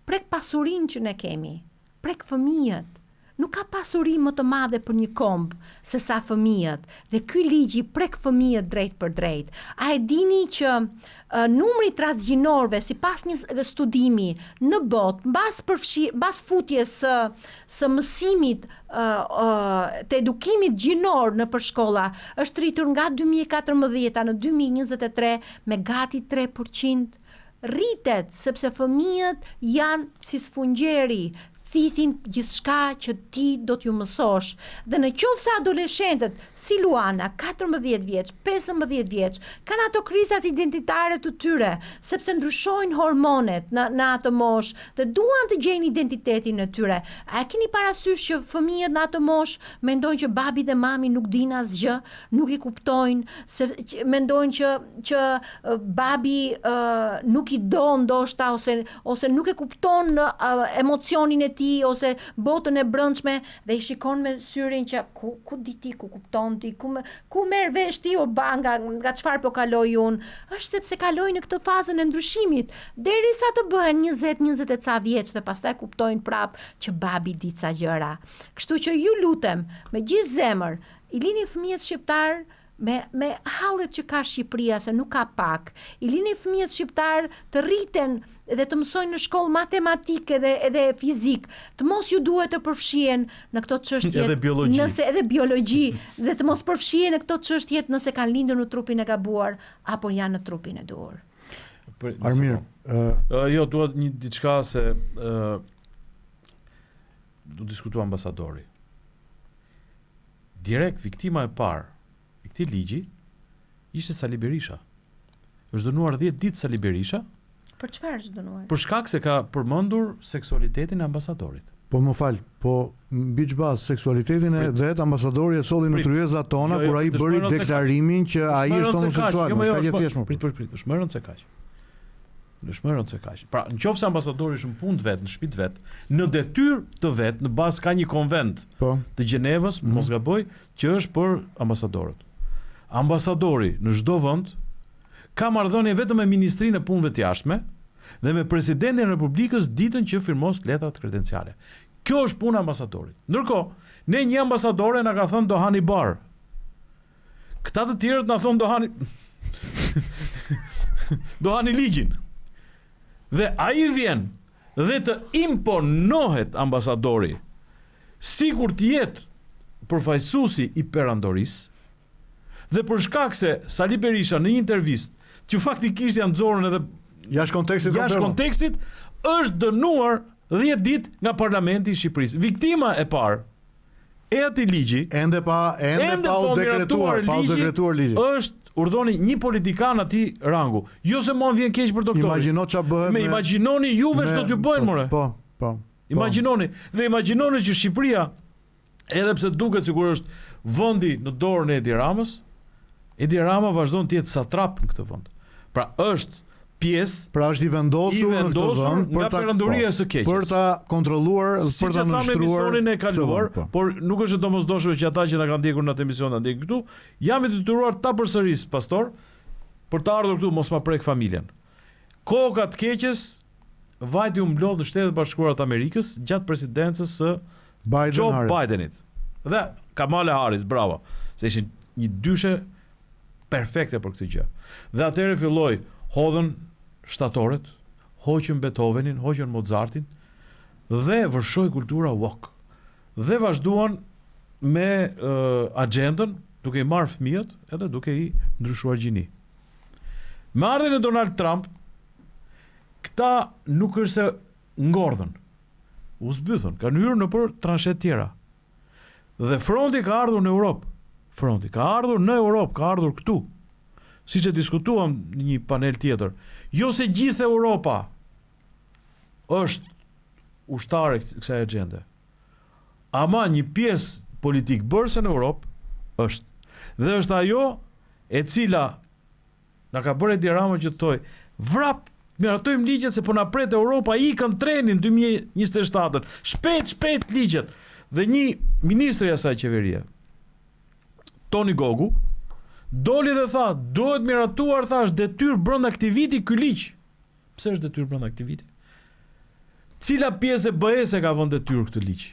pasurinë që ne kemi, prek fëmijët. Nuk ka pasuri më të madhe për një komb se sa fëmijët, dhe ky ligj i prek fëmijët drejt për drejt. A e dini që numri transgjinorëve sipas një studimi në botë, mbas futjes së mësimit të edukimit gjinor në për shkolla, është rritur nga 2014 në 2023 me gati 3%. Rritet sepse fëmijët janë si sfungjeri, thithin gjithçka që ti do t'ju mësosh. Dhe në qoftë se adoleshentët si Luana, 14 vjeç, 15 vjeç, kanë ato krizat identitare të tyre, sepse ndryshojnë hormonet në atë moshë dhe duan të gjejnë identitetin e tyre. A e keni parasysh që fëmijët në atë moshë mendojnë që babi dhe mami nuk dinë asgjë, nuk i kuptojnë, mendojnë që babi nuk i do ndoshta ose nuk e kupton emocionin e ti ose botën e brendshme dhe i shikon me syrin që ku di ti, ku kupton ti, ku merr vesh ti o ba nga çfarë po kaloj unë. Është sepse kaloj në këtë fazën e ndryshimit derisa të bëhen 20 e ca vjeç dhe pastaj kuptojnë prap që babi di ca gjëra. Kështu që ju lutem me gjithë zemër, i lini fëmijët shqiptar me hallet që ka Shqipëria, se nuk ka pak. I lini fëmijët shqiptar të rriten dhe të mësojnë në shkollë matematike edhe fizik, të mos ju duhet të përfshihen në këto çështje edhe biologji dhe të mos përfshihen në këto çështje nëse kanë lindur në trupin e gabuar apo janë në trupin e duhur. Armir, jo, duhet një diçka se du diskutua ambasadori. Direkt viktima e parë i këtij ligji ishte Sali Berisha. Është dënuar 10 ditë Sali Berisha. Për çfarë është dënuar? Për shkak se ka përmendur seksualitetin e ambasadorit. Po më fal, po mbi çbaz seksualitetin e vet ambasadori e solli në tryezat tona kur ai bëri deklarimin që ai është homoseksual. Nuk ka gjë thjesht më. Prit, është më rëndë se kaq. Është më rëndë se kaq. Pra, nëse ambasadori është në punë vet, në shtëpi vet, në detyrë të vet, në bazë ka një konvent të Gjenevës, mos gaboj, që është për ambasadorët. Ambasadori në çdo vend ka marrëdhënie vetëm me Ministrinë e Punëve të Jashtme dhe me Presidentin e Republikës ditën që firmos letrat kredenciale. Kjo është puna e ambasadorit. Ndërkohë, ne një ambasadore na ka thënë do hani bar. Këta të tjerët na thonë do hani ligjin. Dhe ai vjen dhe të imponohet ambasadori sikur të jetë përfaqësuesi i perandorisë. Dhe për shkak se Sali Berisha në një intervistë që faktikisht janë nxorën edhe jashtë kontekstit, është dënuar 10 ditë nga Parlamenti i Shqipërisë. Viktima e parë e atij ligji, ende pa u dekretuar ligji, është urdhoni një politikan atij rangu. Jo se mua vjen keq për doktorin. Imagjino ç'a bëhet. Imagjinoni juve ç'do t'ju bëjnë more. Po. Imagjinoni që Shqipëria, edhe pse duket sikur është vendi në dorën e Edi Ramës, Edi Rama vazhdon të jetë satrap në këtë vend. Pra është pjesë, është i vendosur në këtë vend nga perandoria së keqes. Për ta kontrolluar, për ta nështruar emisionin e kaluar, por nuk është domosdoshme që ata që na kanë ndjekur në atë emision na ndjekin këtu, jam i detyruar ta përsëris, pastor, për të ardhur këtu mos ma prek familjen. Koka të keqes vajti u mblodh në Shtetet Bashkuara të Amerikës gjatë presidencës së Joe Bidenit. Dhe Kamala Harris, bravo, se ishin një dyshe perfekte për këtë gjë. Dhe atëherë filloi hodhën shtatoret, hoqën Beethovenin, hoqën Mozartin dhe vërshoi kultura woke. Dhe vazhduan me agendën duke i marrë fëmijët edhe duke i ndryshuar gjini. Me ardhen e Donald Trump, këta nuk është se ngordhën, u zbythën, kanë hyrë në për transhet tjera. Dhe fronti ka ardhur në Europë. Ka ardhur këtu. Siç e diskutuam në një panel tjetër. Jo se gjithë Europa është ushtare kësaj agjende. Ama një pjesë politik bërse në Europë është. Dhe është ajo e cila na ka bërë Edi Rama që të thoj, vrap, miratojmë ligjet se po na pret Europa, ikën trenin 2027. Shpejt ligjet. Dhe një ministri i asaj qeverie, Toni Gogu, doli dhe tha, duhet miratuar, thash, detyrë brenda aktiviti ky ligj. Pse është detyrë brenda aktiviti? Cila pjesë e BE-s ka vënë detyrë këtë ligj?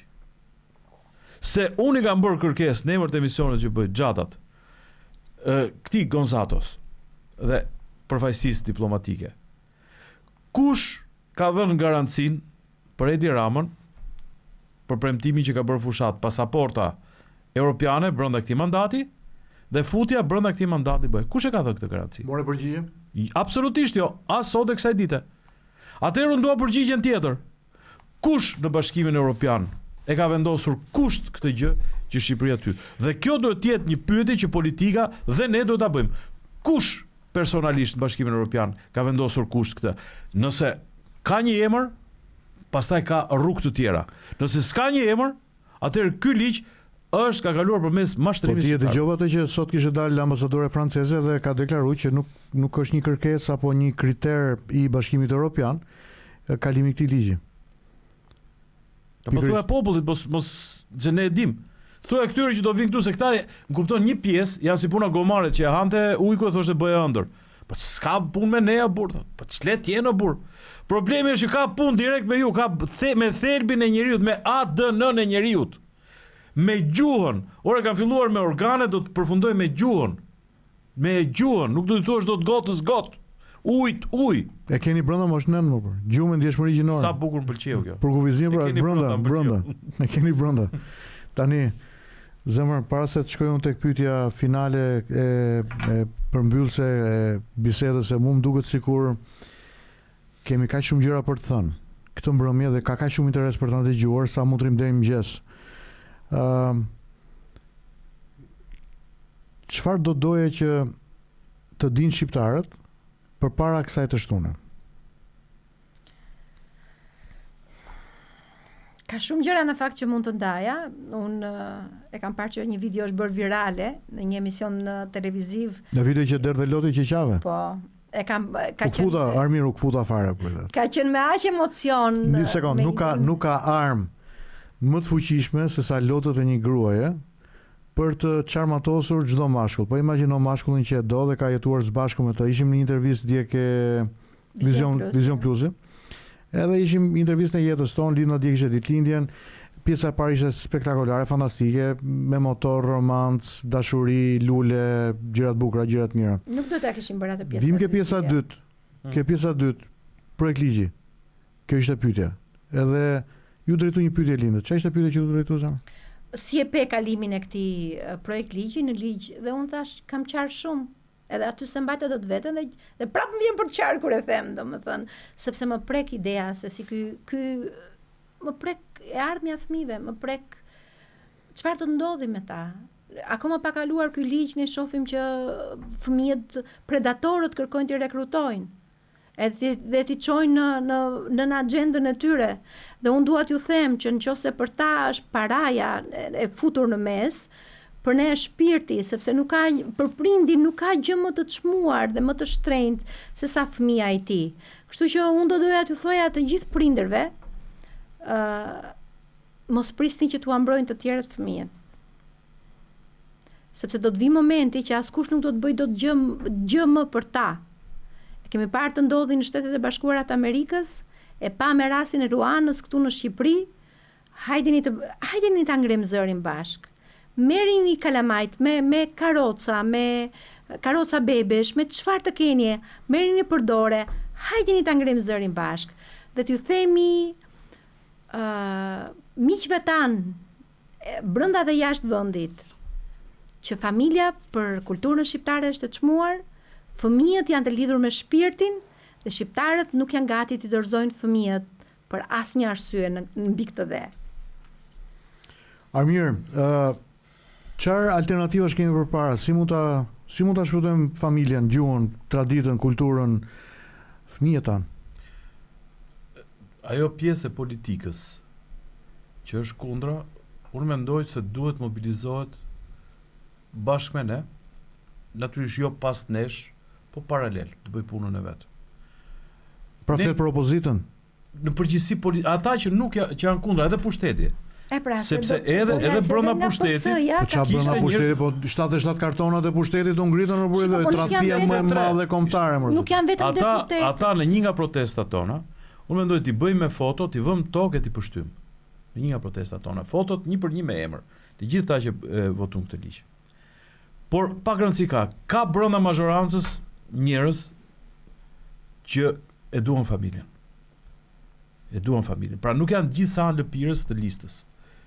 Se unë i kam bërë kërkesë në emër të emisionit që bëhet Gjatat, këtij Gonzatos dhe përfaqësisë diplomatike. Kush ka dhënë garancinë për Edi Ramën për premtimin që ka bërë fushat pasaporta europiane brenda këtij mandati dhe futja brenda këtij mandati bëj. Kush e ka dhënë këtë garanci? More përgjigje? Absolutisht jo, as sot e kësaj dite. Atëherë unë dua përgjigjen tjetër. Kush në Bashkimin Evropian e ka vendosur kusht këtë gjë që Shqipëria ty? Dhe kjo duhet të jetë një pyetje që politika dhe ne duhet ta bëjmë. Kush personalisht në Bashkimin Evropian ka vendosur kusht këtë? Nëse ka një emër, pastaj ka rrugë të tjera. Nëse s'ka një emër, atëherë ky ligj ka kaluar përmes mashtrimit. Po ti e dëgjova atë që sot kishte dalë ambasadore franceze dhe ka deklaruar që nuk është një kërkesë apo një kriter i Bashkimit Evropian kalimi i këtij ligji. Po thuaj popullit, mos që ne e dim. Thuaj këtyre që do vinë këtu se këta, më kupton, një pjesë janë si puna gomaret që e hante ujku e thoshte bëje ëndër. Po s'ka punë me neja burr. Po ç'let je në burr. Problemi është që ka punë direkt me ju, ka me thelbin e njeriut, me ADN-n e njeriut. Me gjuhën. Ora kanë filluar me organet, do të përfundoj me gjuhën. Me gjuhën, nuk do të thuash dot gotës got. Ujt. E keni brenda mosh nën më për. Gjuhën ndjeshmëri gjinore. Sa bukur m'pëlqeu kjo. Për kufizim pra brenda. E keni brenda. Tani zemër, para se të shkojmë tek pyetja finale e përmbyllse e bisedës, se mua më duket sikur kemi kaq shumë gjëra për të thënë këtë mbrëmje dhe ka kaq shumë interes për ta dëgjuar sa mund të rrim deri në mëngjes. Çfarë do doje që të dinë shqiptarët përpara kësaj të shtune? Ka shumë gjëra në fakt që mund të ndaja. Unë e kam parë që një video është bërë virale në një emision televiziv. Në video që derdhe Loti Qeqave? Po, e kam ka qenë Armir u kfuta fare për këtë. Ka qenë me aq emocion. Një sekond, nuk ka armë më të fuqishme se sa lotët e një gruaje për të çarmatosur çdo mashkull. Po imagjino mashkullin që e do dhe ka jetuar së bashku me të. Ishim në një intervistë dje ke Vision Plusi. Edhe ishim intervistën e jetës tonë, Lina dje kishte ditëlindjen. Pjesa e parë ishte spektakolare, fantastike, me motor, romancë, dashuri, lule, gjëra të bukura, gjëra të mira. Nuk do ta kishim bërë atë pjesën. Vim ke pjesa e dytë. Ke pjesa e dytë. Projekt ligji. Kjo ishte pyetja. Edhe ju drejtu një pyetje Lindë. Çfarë ishte pyetja që ju drejtu sa? Si e pe kalimin e këtij projekt ligji në ligj, dhe unë thash kam qarë shumë. Edhe aty se mbajtë do të veten dhe prapë më vjen për të qarë kur e them, domethënë, sepse më prek ideja se si ky më prek e ardhmja e fëmijëve, më prek çfarë do të ndodhi me ta. Akoma pa kaluar ky ligj ne shohim që fëmijët predatorët kërkojnë të rekrutojnë. Dhe ti çojnë në agjendën e tyre. Dhe unë dua t'ju them që nëse për ta është paraja e futur në mes, për ne është shpirti, sepse për prindin nuk ka gjë më të çmuar dhe më të shtrenjtë se sa fëmia i tij. Kështu që unë do doja t'ju thoja të gjithë prindërve, mos prisni që t'u ambrojnë të tjerët fëmijët. Sepse do të vi momenti që askush nuk do të bëjë dot gjë më për ta. E kemi parë të ndodhi në Shtetet e Bashkuara të Amerikës, e pa me rastin e Ruanës këtu në Shqipëri. Hajdeni ta ngrem zërin bashk. Merrini kalamajt me karoca, me karoca bebesh, me çfarë të keni, merrini për dore, hajdeni ta ngrem zërin bashk. Dhe t'ju themi miqve tanë brenda dhe jashtë vendit që familja për kulturën shqiptare është e çmuar, fëmijët janë të lidhur me shpirtin dhe shqiptarët nuk janë gati të dorëzojnë fëmijët për asnjë arsye në mbi këtë dhe. Armir, çfarë alternativash kemi përpara? Si mund ta shpëtojmë familjen, gjuhën, traditën, kulturën, fëmijët tanë? Ajo pjesë e politikës që është kundra, unë mendoj se duhet mobilizohet bashkë me ne, natyrisht jo pas nesh, po paralel të bëj punën e vet. Pra flet për opozitën. Në përgjithësi ata që nuk që janë kundër edhe pushteti. Sepse edhe brenda pushtetit, po çfarë brenda pushtetit, po 77 kartonat e pushtetit u ngritën në burë dhe tradhtia më e madhe kombëtare më. Nuk janë vetëm deputet. Ata në një nga protestat tona, unë mendoj t'i bëjmë me foto, t'i vëmë tokë e t'i pështym. Në një nga protestat tona, fotot 1 për 1 me emër, të gjithë ta që votuan këtë ligj. Por pak rëndësi ka brenda mazhorancës njerëz që e duan familjen. E duan familjen. Pra nuk janë gjithsa në lëpirës të listës,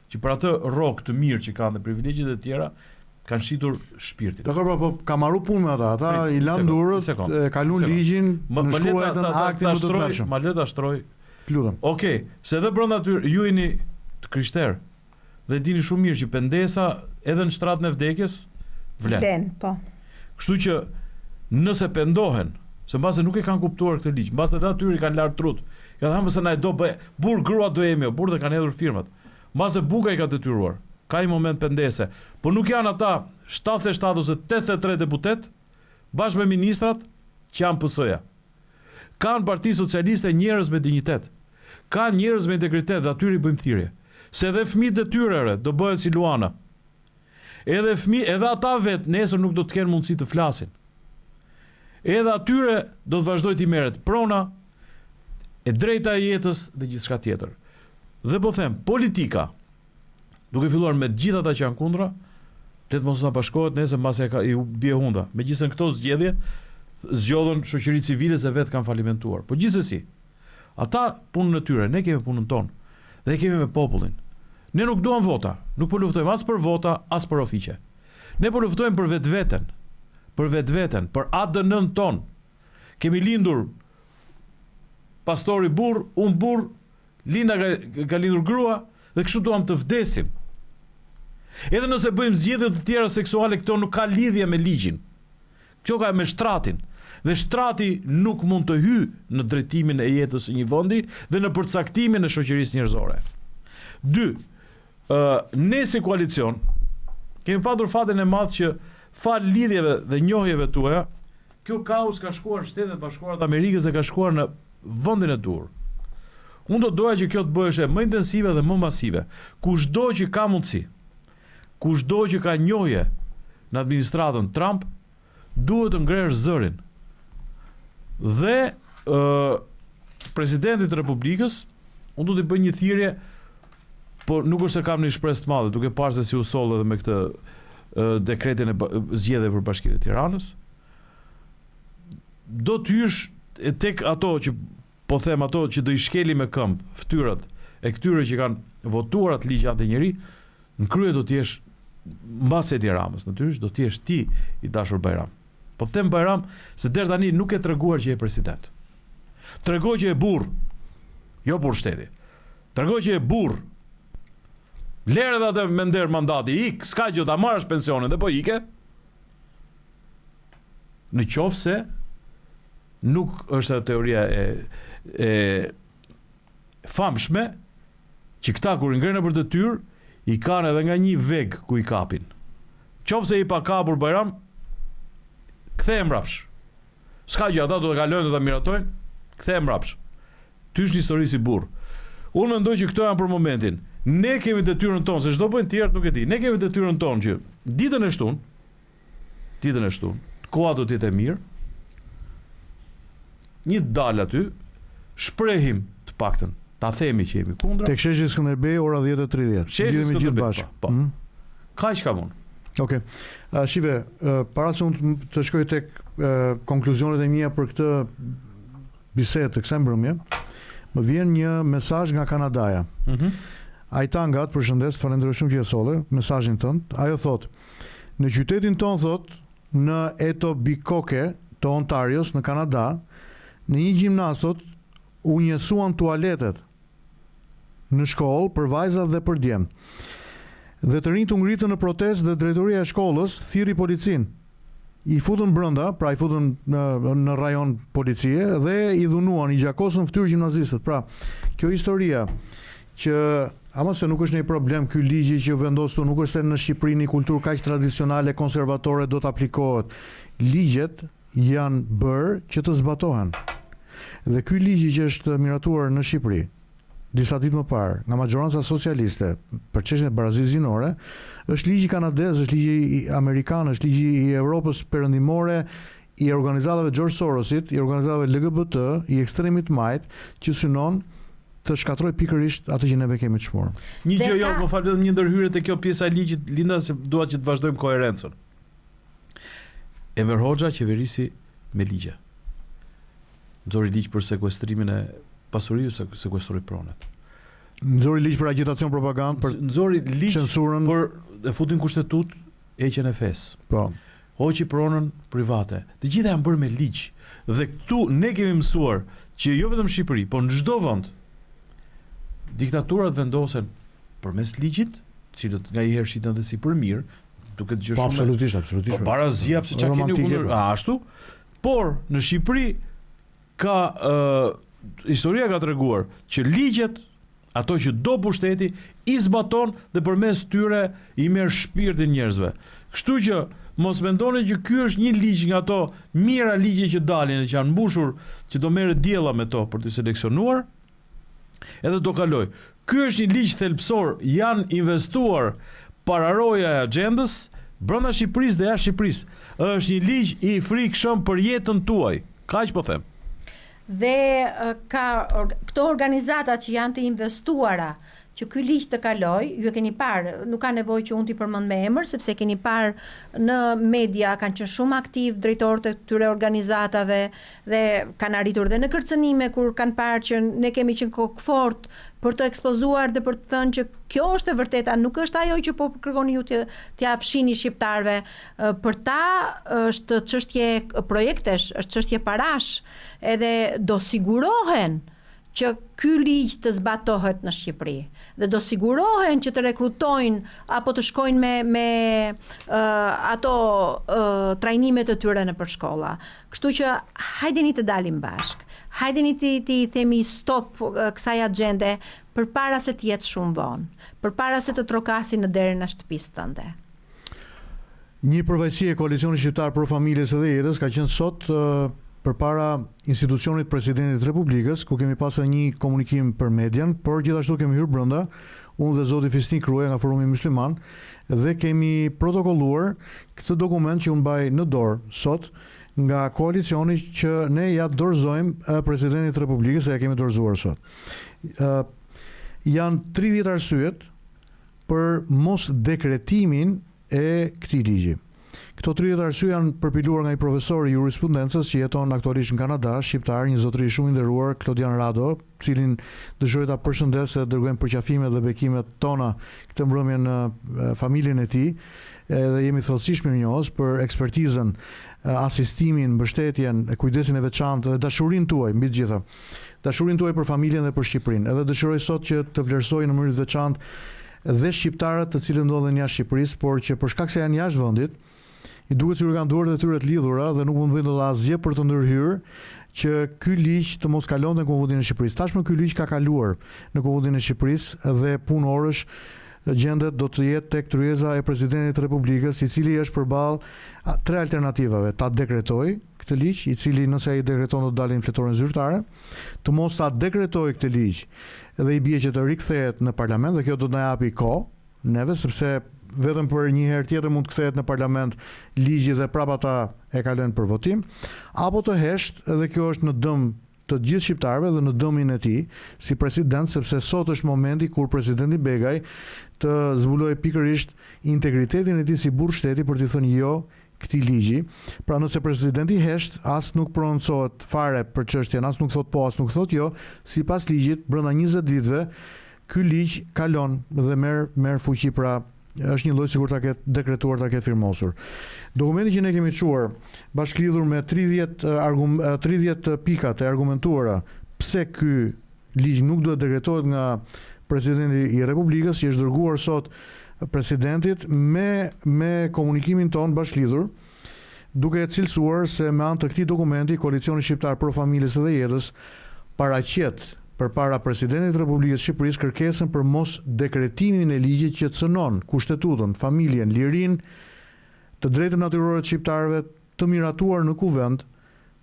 që për atë rrok të mirë që kanë dhe privilegjet e tjera, kanë shitur shpirtin. Dakor, po ka marrë punë me ata i lanë durët, e kalun ligjin, në shkruajtën aktin më të tmerrshëm. Ma le ta shtroj. Lutem. Okej, se edhe brenda aty ju jeni të krishterë dhe dini shumë mirë që pendesa edhe në shtratën e vdekjes vlen, po. Kështu që nëse pendohen, se mbase nuk e kanë kuptuar këtë ligj, mbase edhe aty i kanë larë trut. Ja thamë se na e do bëj, burr grua do jemi, burr dhe kanë hedhur firmat. Mbase buka i ka detyruar. Ka një moment pendese, po nuk janë ata 77 ose 83 deputet bashkë me ministrat që janë PS-ja. Kanë Parti Socialiste njerëz me dinjitet. Kanë njerëz me integritet dhe atyre i bëjmë thirrje. Se edhe fëmijët e tyre do bëhen si Luana. Edhe ata vetë nesër nuk do të kenë mundësi të flasin. Edhe atyre do të vazhdoj t'i merret prona, e drejta e jetës dhe gjithçka tjetër. Dhe po them, politika, duke filluar me gjithë ata që janë kundra, le të mos na bashkohet nesër mbas i bie hunda. Megjithëse këto zgjedhje zgjodhen shoqëritë civile se vetë kanë falimentuar. Po gjithsesi, ata punën e tyre, ne kemi punën tonë. Dhe kemi me popullin. Ne nuk duam vota, nuk po luftojmë as për vota, as për ofiqe. Ne po luftojmë për vetveten, për ADN-n ton. Kemi lindur pastori burr, un burr, Linda ka lindur grua dhe kështu duam të vdesim. Edhe nëse bëjmë zgjedhje të tjera seksuale, këto nuk ka lidhje me ligjin. Kjo ka me shtratin. Dhe shtrati nuk mund të hyjë në drejtimin e jetës së një vendi dhe në përcaktimin e shoqërisë njerëzore. 2. Ne si koalicion kemi patur fatin e madh që fal lidhjeve dhe njohjeve tuaja, kjo kaos ka shkuar në Shtetet Bashkuara të Amerikës dhe ka shkuar në vendin e dur. Unë do doja që kjo të bëheshe më intensive dhe më masive. Kushdo që ka mundësi, kushdo që ka njohje në administratën Trump, duhet të ngresh zërin. Dhe presidentit të Republikës, unë do të bëj një thirrje, por nuk është se kam një shpresë të madhe, duke parë se si u soll edhe me këtë dekretin e zgjedhjeve për Bashkinë e Tiranës. Do të hysh tek ato që po them ato që do i shkeli me këmbë fytyrat e këtyre që kanë votuar atë ligj anti-njeri, në krye do të jesh mbas Edi Ramës, natyrisht do të jesh ti i dashur Bajram. Po them Bajram se deri tani nuk e treguar që je president. Tregoj që je burr. Jo burr shteti. Tregoj që je burr. Lere dhe atë me nder mandati, ik, s'ka gjë ta marrësh pensionin dhe po ike. Në qoftë se nuk është teoria e famshme që këta kur ngrenë për detyrë i kanë edhe nga një veg ku i kapin. Qoftë se i pa kapur Bajram, kthehem mbrapsh. S'ka gjë, ata do të kalojnë, do ta miratojnë, kthehem mbrapsh. Ty është një histori si burr. Unë mendoj që këto janë për momentin. Ne kemi detyrën tonë, se çdo bëjnë tjerët nuk e di. Ne kemi detyrën tonë që ditën e shtunë, koha do të jetë e mirë. Një dal aty, shprehim të paktën, ta themi që jemi kundra. Tek sheshi Skënderbej ora 10:30. Lidhemi gjithë bashkë. Po. Kaq ka mund. Okej. Shive, para se unë të shkoj tek konkluzionet e mia për këtë bisedë të kësaj mbrëmje, më vjen një mesazh nga Kanadaja. Aitanga, të përshëndes, falenderoj shumë që e solle mesazhin tënd. Ajo thot: në qytetin ton, thot, në Etobicoke të Ontarios në Kanada, në një gjimnaz, thot, u njësuan tualetet në shkollë për vajzat dhe për djem. Dhe të rinjt u ngritën në protestë dhe drejtoria e shkollës thirri policin. I futën brenda, pra i futën në rajon policie dhe i dhunuan, i gjakosën fytyrë gjimnazistët. Pra, kjo historia që ama se nuk është një problem ky ligji që vendos këtu, nuk është se në Shqipëri një kulturë kaq tradicionale konservatore do të aplikohet. Ligjet janë bërë që të zbatohen. Dhe ky ligj që është miratuar në Shqipëri disa ditë më parë nga majoranca socialiste për çështjen e barazisë zinore, është ligji kanadez, është ligji amerikan, është ligji i Evropës perëndimore, i organizatave George Sorosit, i organizatave LGBT, i ekstremit majt, që synon të shkatroj pikërisht atë që neve kemi të shmurë. Një gjë jo, më fal vetëm një ndërhyrje te kjo pjesa e ligjit, Linda, se dua që të vazhdojmë koherencën. Enver Hoxha qeverisi me ligje. Nxori ligj për sekuestrimin e pasurisë, sekuestroi pronet. Nxori ligj për agitacion propagandë, për nxori ligj censurën, për e futin kushtetut heqjen e fesë. Po. Hoqi pronën private. Të gjitha janë bërë me ligj. Dhe këtu ne kemi mësuar që jo vetëm në Shqipëri, por në çdo vend diktaturat vendosen përmes ligjit, cilët nganjëherë shiten dhe si për mirë, duke të gjë Po shumë. absolutisht. Po barazia pse çka keni kundër ashtu. Por në Shqipëri ka historia ka treguar që ligjet ato që do pushteti i zbaton dhe përmes tyre i merr shpirtin njerëzve. Kështu që mos mendoni që ky është një ligj nga ato mira ligje që dalin që janë mbushur, që do merret diella me to për të seleksionuar, edhe do kaloj. Ky është një ligj thelbësor, janë investuar pararoja e agjendës brenda Shqipërisë dhe jashtë Shqipërisë. Është një ligj i frikshëm për jetën tuaj. Kaq po them. Dhe këto organizata që janë të investuara që ky ligj të kaloj, ju e keni parë, nuk ka nevojë që unë t'i përmend me emër, sepse keni parë në media kanë qenë shumë aktiv drejtorët e këtyre organizatave dhe kanë arritur dhe në kërcënime kur kanë parë që ne kemi qenë kokfort për të ekspozuar dhe për të thënë që kjo është e vërteta, nuk është ajo që po kërkoni ju t'ja fshini shqiptarëve. Për ta është çështje projektesh, është çështje parash, edhe do sigurohen që ky ligj të zbatohet në Shqipëri dhe do sigurohen që të rekrutojnë apo të shkojnë me ato trajnimet e tyre nëpër shkolla. Kështu që hajdeni të dalim bashk. Hajdeni të themi stop kësaj agjende përpara se të jetë shumë vonë, përpara se të trokasin në derën e shtëpisë tënde. Një përvajtësi e Koalicionit Shqiptar për Familjes dhe Jetës ka qenë sot përpara institucionit Presidentit Republikës, ku kemi pasur një komunikim për median, por gjithashtu kemi hyrë brenda, unë dhe zoti Fisnik Ruaj nga Forumi Musliman, dhe kemi protokolluar këtë dokument që unë mbaj në dorë sot nga koalicioni që ne ja dorëzojmë Presidentit Republikës, e ja kemi dorëzuar sot. Janë 30 arsyet për mos dekretimin e këtij ligji. Këto 30 arsye janë përpiluar nga një profesor i jurisprudencës që jeton aktualisht në Kanada, shqiptar, një zotëri shumë i nderuar, Klodian Rado, cilin dëshiroj ta përshëndes dhe dërgojmë përqafimet dhe bekimet tona këtë mbrëmje në familjen e tij. Dhe jemi thellësisht mirënjohës për ekspertizën, asistimin, mbështetjen, kujdesin e veçantë dhe dashurinë tuaj mbi të gjitha. Dashurinë tuaj për familjen dhe për Shqipërinë. Edhe dëshiroj sot që të vlerësoj në mënyrë të veçantë dhe shqiptarët të cilët ndodhen jashtë Shqipërisë, por që për shkak se janë jashtë vendit, i duket sikur kanë duart e tyre të lidhura dhe nuk mund të bëjnë asgjë për të ndërhyrë që ky ligj të mos kalonte në Kuvendin e Shqipërisë. Tashmë ky ligj ka kaluar në Kuvendin e Shqipërisë dhe punorësh gjendet do të jetë tek tryeza e Presidentit të Republikës, i cili është përballë 3 alternativave: ta dekretoj këtë ligj, i cili nëse ai dekreton do të dalin fletoren zyrtare, të mos ta dekretoj këtë ligj dhe i bie që të rikthehet në parlament, dhe kjo do të na japi kohë neve, sepse vetëm për një herë tjetër mund të kthehet në parlament ligji dhe prapa ata e kalojnë për votim, apo të hesht, edhe kjo është në dëm të gjithë shqiptarëve dhe në dëmin e tij si president, sepse sot është momenti kur presidenti Begaj të zbulojë pikërisht integritetin e tij si burr shteti për të thënë jo këtij ligji. Pra nëse presidenti hesht, as nuk prononcohet fare për çështjen, as nuk thot po, as nuk thot jo, sipas ligjit brenda 20 ditëve ky ligj kalon dhe merr fuqi, pra është një lloj sikur ta ketë dekretuar, ta ketë firmosur. Dokumenti që ne kemi çuar bashkëlidhur me 30 pikat e argumentuara pse ky ligj nuk duhet dekretohet nga presidenti i Republikës, që është dërguar sot presidentit me komunikimin ton bashkëlidhur, duke cilësuar se me anë të këtij dokumenti Koalicioni Shqiptar për Familjes dhe Jetës paraqet përpara presidentit të Republikës së Shqipërisë kërkesën për mos dekretimin e ligjit që cënon kushtetutën, familjen, lirinë, të drejtën natyrore të shqiptarëve të miratuar në kuvend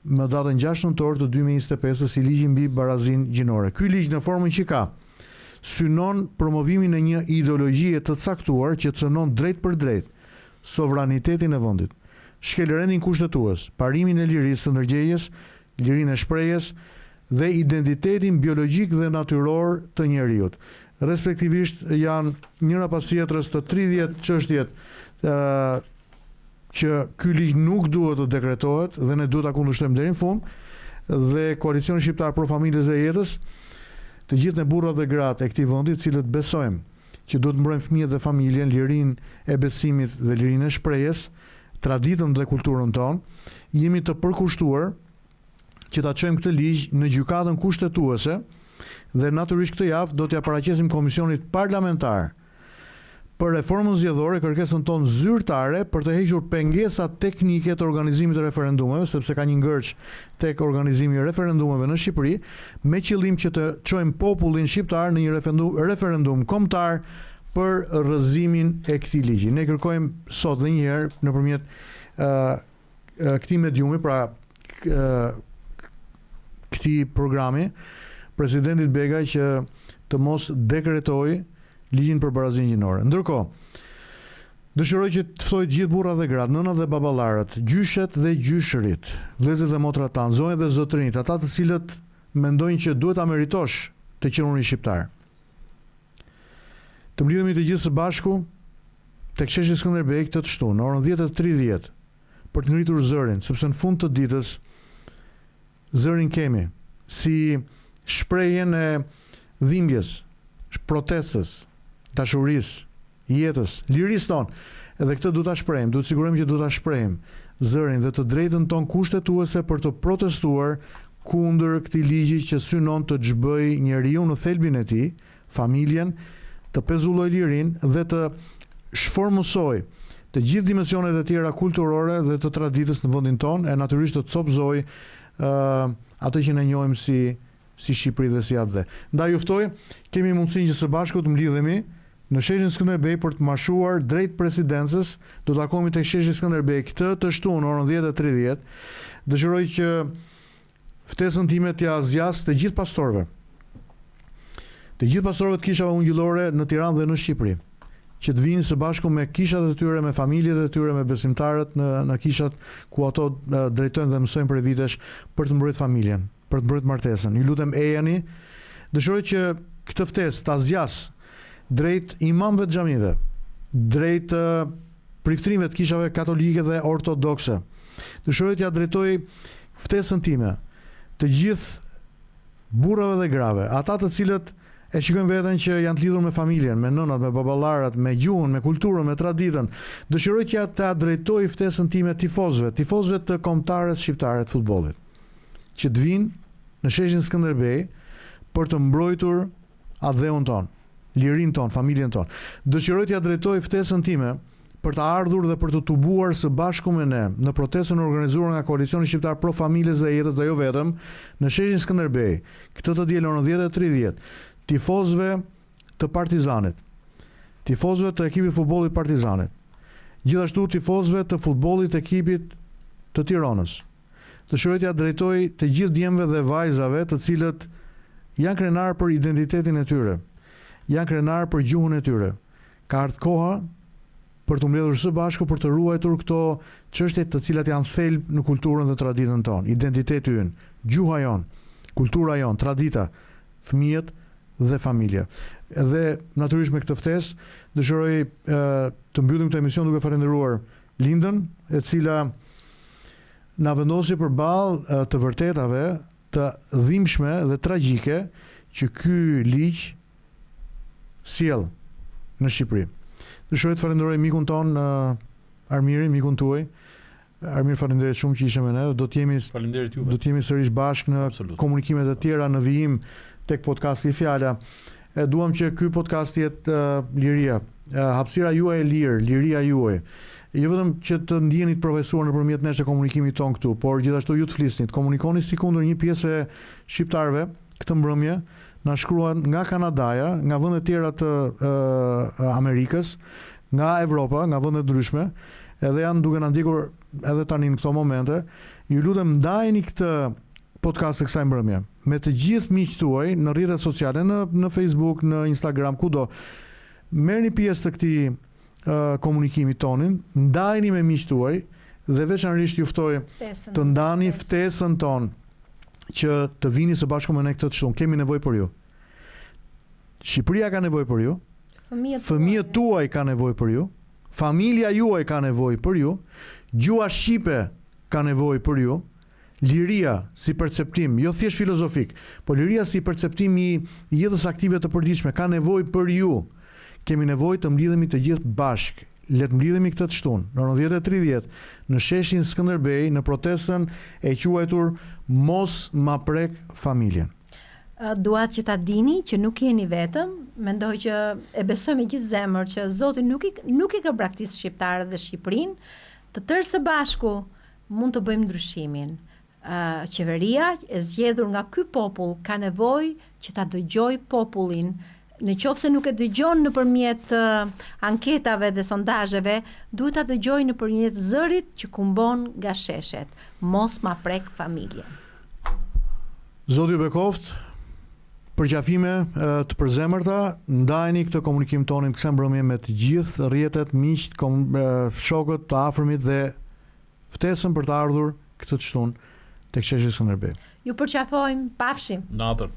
më datën 6 nëntor të 2025 si ligji mbi barazinë gjinore. Ky ligj në formën që ka synon promovimin e një ideologjie të caktuar që cënon drejt për drejt sovranitetin e vendit, shkel rendin kushtetues, parimin e lirisë së ndërgjegjes, lirinë e shprehjes dhe identitetin biologjik dhe natyror të njerëzit. Respektivisht janë njëra pas tjetrës të 30 çështjet që ky ligj nuk duhet të dekretohet dhe ne duhet ta kundërshtojmë deri në fund. Dhe Koalicioni Shqiptar Pro Familjes dhe Jetës, të gjithë ne burrat dhe gratë e këtij vendi, të cilët besojmë që duhet mbrojmë fëmijët dhe familjen, lirinë e besimit dhe lirinë e shprehjes, traditën dhe kulturën tonë, jemi të përkushtuar që ta çojmë këtë ligj në gjykatën kushtetuese dhe natyrisht këtë javë do t'ja paraqesim Komisionit Parlamentar për reformën zgjedhore kërkesën tonë zyrtare për të hequr pengesat teknike të organizimit të referendumeve, sepse ka një ngërç tek organizimi i referendumeve në Shqipëri, me qëllim që të çojmë popullin shqiptar në një referendum kombëtar për rrëzimin e këtij ligji. Ne kërkojmë sot edhe një herë nëpërmjet këtij mediumi, pra këtij programi, presidentit Begaj që të mos dekretojë ligjin për barazinë gjinore. Ndërkohë, dëshiroj që të ftoj gjithë burrat dhe gratë, nënat dhe baballarët, gjyshet dhe gjyshërit, vëllezërit dhe motrat tanë, zonjat dhe zotrinjt, ata të cilët mendojnë që duhet ta meritosh të qenurin shqiptar. Të mblidhemi të gjithë së bashku tek sheshi Skënderbej këtë të shtunë, në orën 10:30, për të ngritur zërin, sepse në fund të ditës zërin kemi si shprehjen e dhimbjes, protestës, dashurisë, jetës, lirisë tonë. Edhe këtë duhet ta shprehim, duhet sigurojmë që duhet ta shprehim zërin dhe të drejtën tonë kushtetuese për të protestuar kundër këtij ligji që synon të xhbëj njeriu në thelbin e tij, familjen, të pezulloj lirinë dhe të shformosoj të gjithë dimensionet e tjera kulturore dhe të traditës në vendin tonë, e natyrisht të copëzoj atë që ne njohim si Shqipëri dhe si atë. Ndaj ju ftoj, kemi mundësinë që së bashku të mblidhemi në sheshin Skënderbej për të marshuar drejt presidencës. Do të takohemi tek sheshi Skënderbej këtë të shtunë orën 10:30. Dëshiroj që ftesën time t'ja zgjas të gjithë pastorëve. Të gjithë pastorëve të kishave ungjillore në Tiranë dhe në Shqipëri, që të vinë së bashku me kishat e tyre, me familjet e tyre, me besimtarët në kishat ku ato drejtojnë dhe mësojnë për vitesh për të mbrojtur familjen, për të mbrojtur martesën. Ju lutem ejani. Dëshiroj që këtë ftesë ta zgjas drejt imamëve të xhamive, drejt priftërinëve të kishave katolike dhe ortodokse. Dëshiroj t'ja drejtoj ftesën time të gjithë burrave dhe grave, ata të cilët e shikojnë veten që janë të lidhur me familjen, me nënat, me baballarat, me gjuhën, me kulturën, me traditën. Dëshiroj që ta drejtoj ftesën time tifozëve të kombëtarës shqiptare të futbollit, që të vinë në sheshin Skënderbej për të mbrojtur adheun ton, lirinë ton, familjen ton. Dëshiroj t'ja drejtoj ftesën time për të ardhur dhe për të tubuar së bashku me ne në protestën organizuar nga Koalicioni Shqiptar Pro Familjes dhe Jetës, dhe jo vetëm, në sheshin Skënderbej, këtë të diel orën 10:30, tifozëve të Partizanit, tifozëve të ekipit futbollit Partizanit, gjithashtu tifozëve të futbollit ekipit të Tiranës. Dëshiroj t'ja drejtoj të gjithë djemve dhe vajzave të cilët janë krenar për identitetin e tyre, janë krenar për gjuhën e tyre. Ka ardhur koha për të mbledhur së bashku për të ruajtur këto çështje të cilat janë thelb në kulturën dhe traditën tonë, identiteti ynë, gjuha jon, kultura jon, tradita, fëmijët dhe familja. Edhe natyrisht me këtë ftesë dëshiroj të mbyllim këtë emision duke falendëruar Lindën, e cila na vendosi përballë të vërtetave të dhimbshme dhe tragjike që ky ligj sjell në Shqipëri. Dëshiroj të falenderoj mikun ton Armirin, mikun tuaj. Armir, faleminderit shumë që ishe me ne. Do të jemi sërish bashkë në komunikimet e tjera në vijim tek podcasti Fjala. Duam që ky podcast jetë liria, hapësira juaj e lirë, liria juaj. Jo vetëm që të ndjeni të profesuar nëpërmjet nesh të komunikimit ton këtu, por gjithashtu ju të flisni, të komunikoni si kundër një pjesë e shqiptarëve këtë mbrëmje na shkruan nga Kanadaja, nga vende tjera të Amerikës, nga Evropa, nga vende të ndryshme, edhe janë duke na ndjekur edhe tani në këto momente. Ju lutem ndajeni këtë podcast të kësaj mbrëmje me të gjithë miqtë tuaj në rrjetet sociale, në Facebook, në Instagram, kudo. Merrni pjesë të këtij komunikimi tonin, ndajeni me miqtë tuaj dhe veçanërisht ju ftoj të ndani ftesën tonë që të vini së bashku me ne këtë të shtunë. Kemi nevojë për ju. Shqipëria ka nevojë për ju. Fëmijët tuaj ka nevojë për ju. Familja juaj ka nevojë për ju. Gjua shqipe ka nevojë për ju. Liria si perceptim, jo thjesht filozofik, po liria si perceptim i jetës aktive të përditshme ka nevojë për ju. Kemi nevojë të mblidhemi të gjithë bashkë. Le të mblidhemi këtë të shtunë në 19:30 në sheshin Skënderbej në protestën e quajtur Mos ma prek familjen. Duat që ta dini që nuk jeni vetëm, mendoj që e besoj me gjithë zemër që Zoti nuk i ka braktisë shqiptarët dhe Shqipërinë, të tërë së bashku mund të bëjmë ndryshimin. Qeveria e zgjedhur nga ky popull ka nevojë që ta dëgjoj popullin. Në qoftë se nuk e dëgjon nëpërmjet anketave dhe sondazheve, duhet ta dëgjoj nëpërmjet zërit që kumbon nga sheshet. Mos ma prek familjen. Zoti ju bekoft. Përqafime të përzemërta, ndajeni këtë komunikim tonin kësaj mbrëmje me të gjithë rrjetet, miqt, shokët të afërmit dhe ftesën për të ardhur këtë të shtunë tek sheshi Skënderbej. Ju përqafojmë, pafshim. Natër.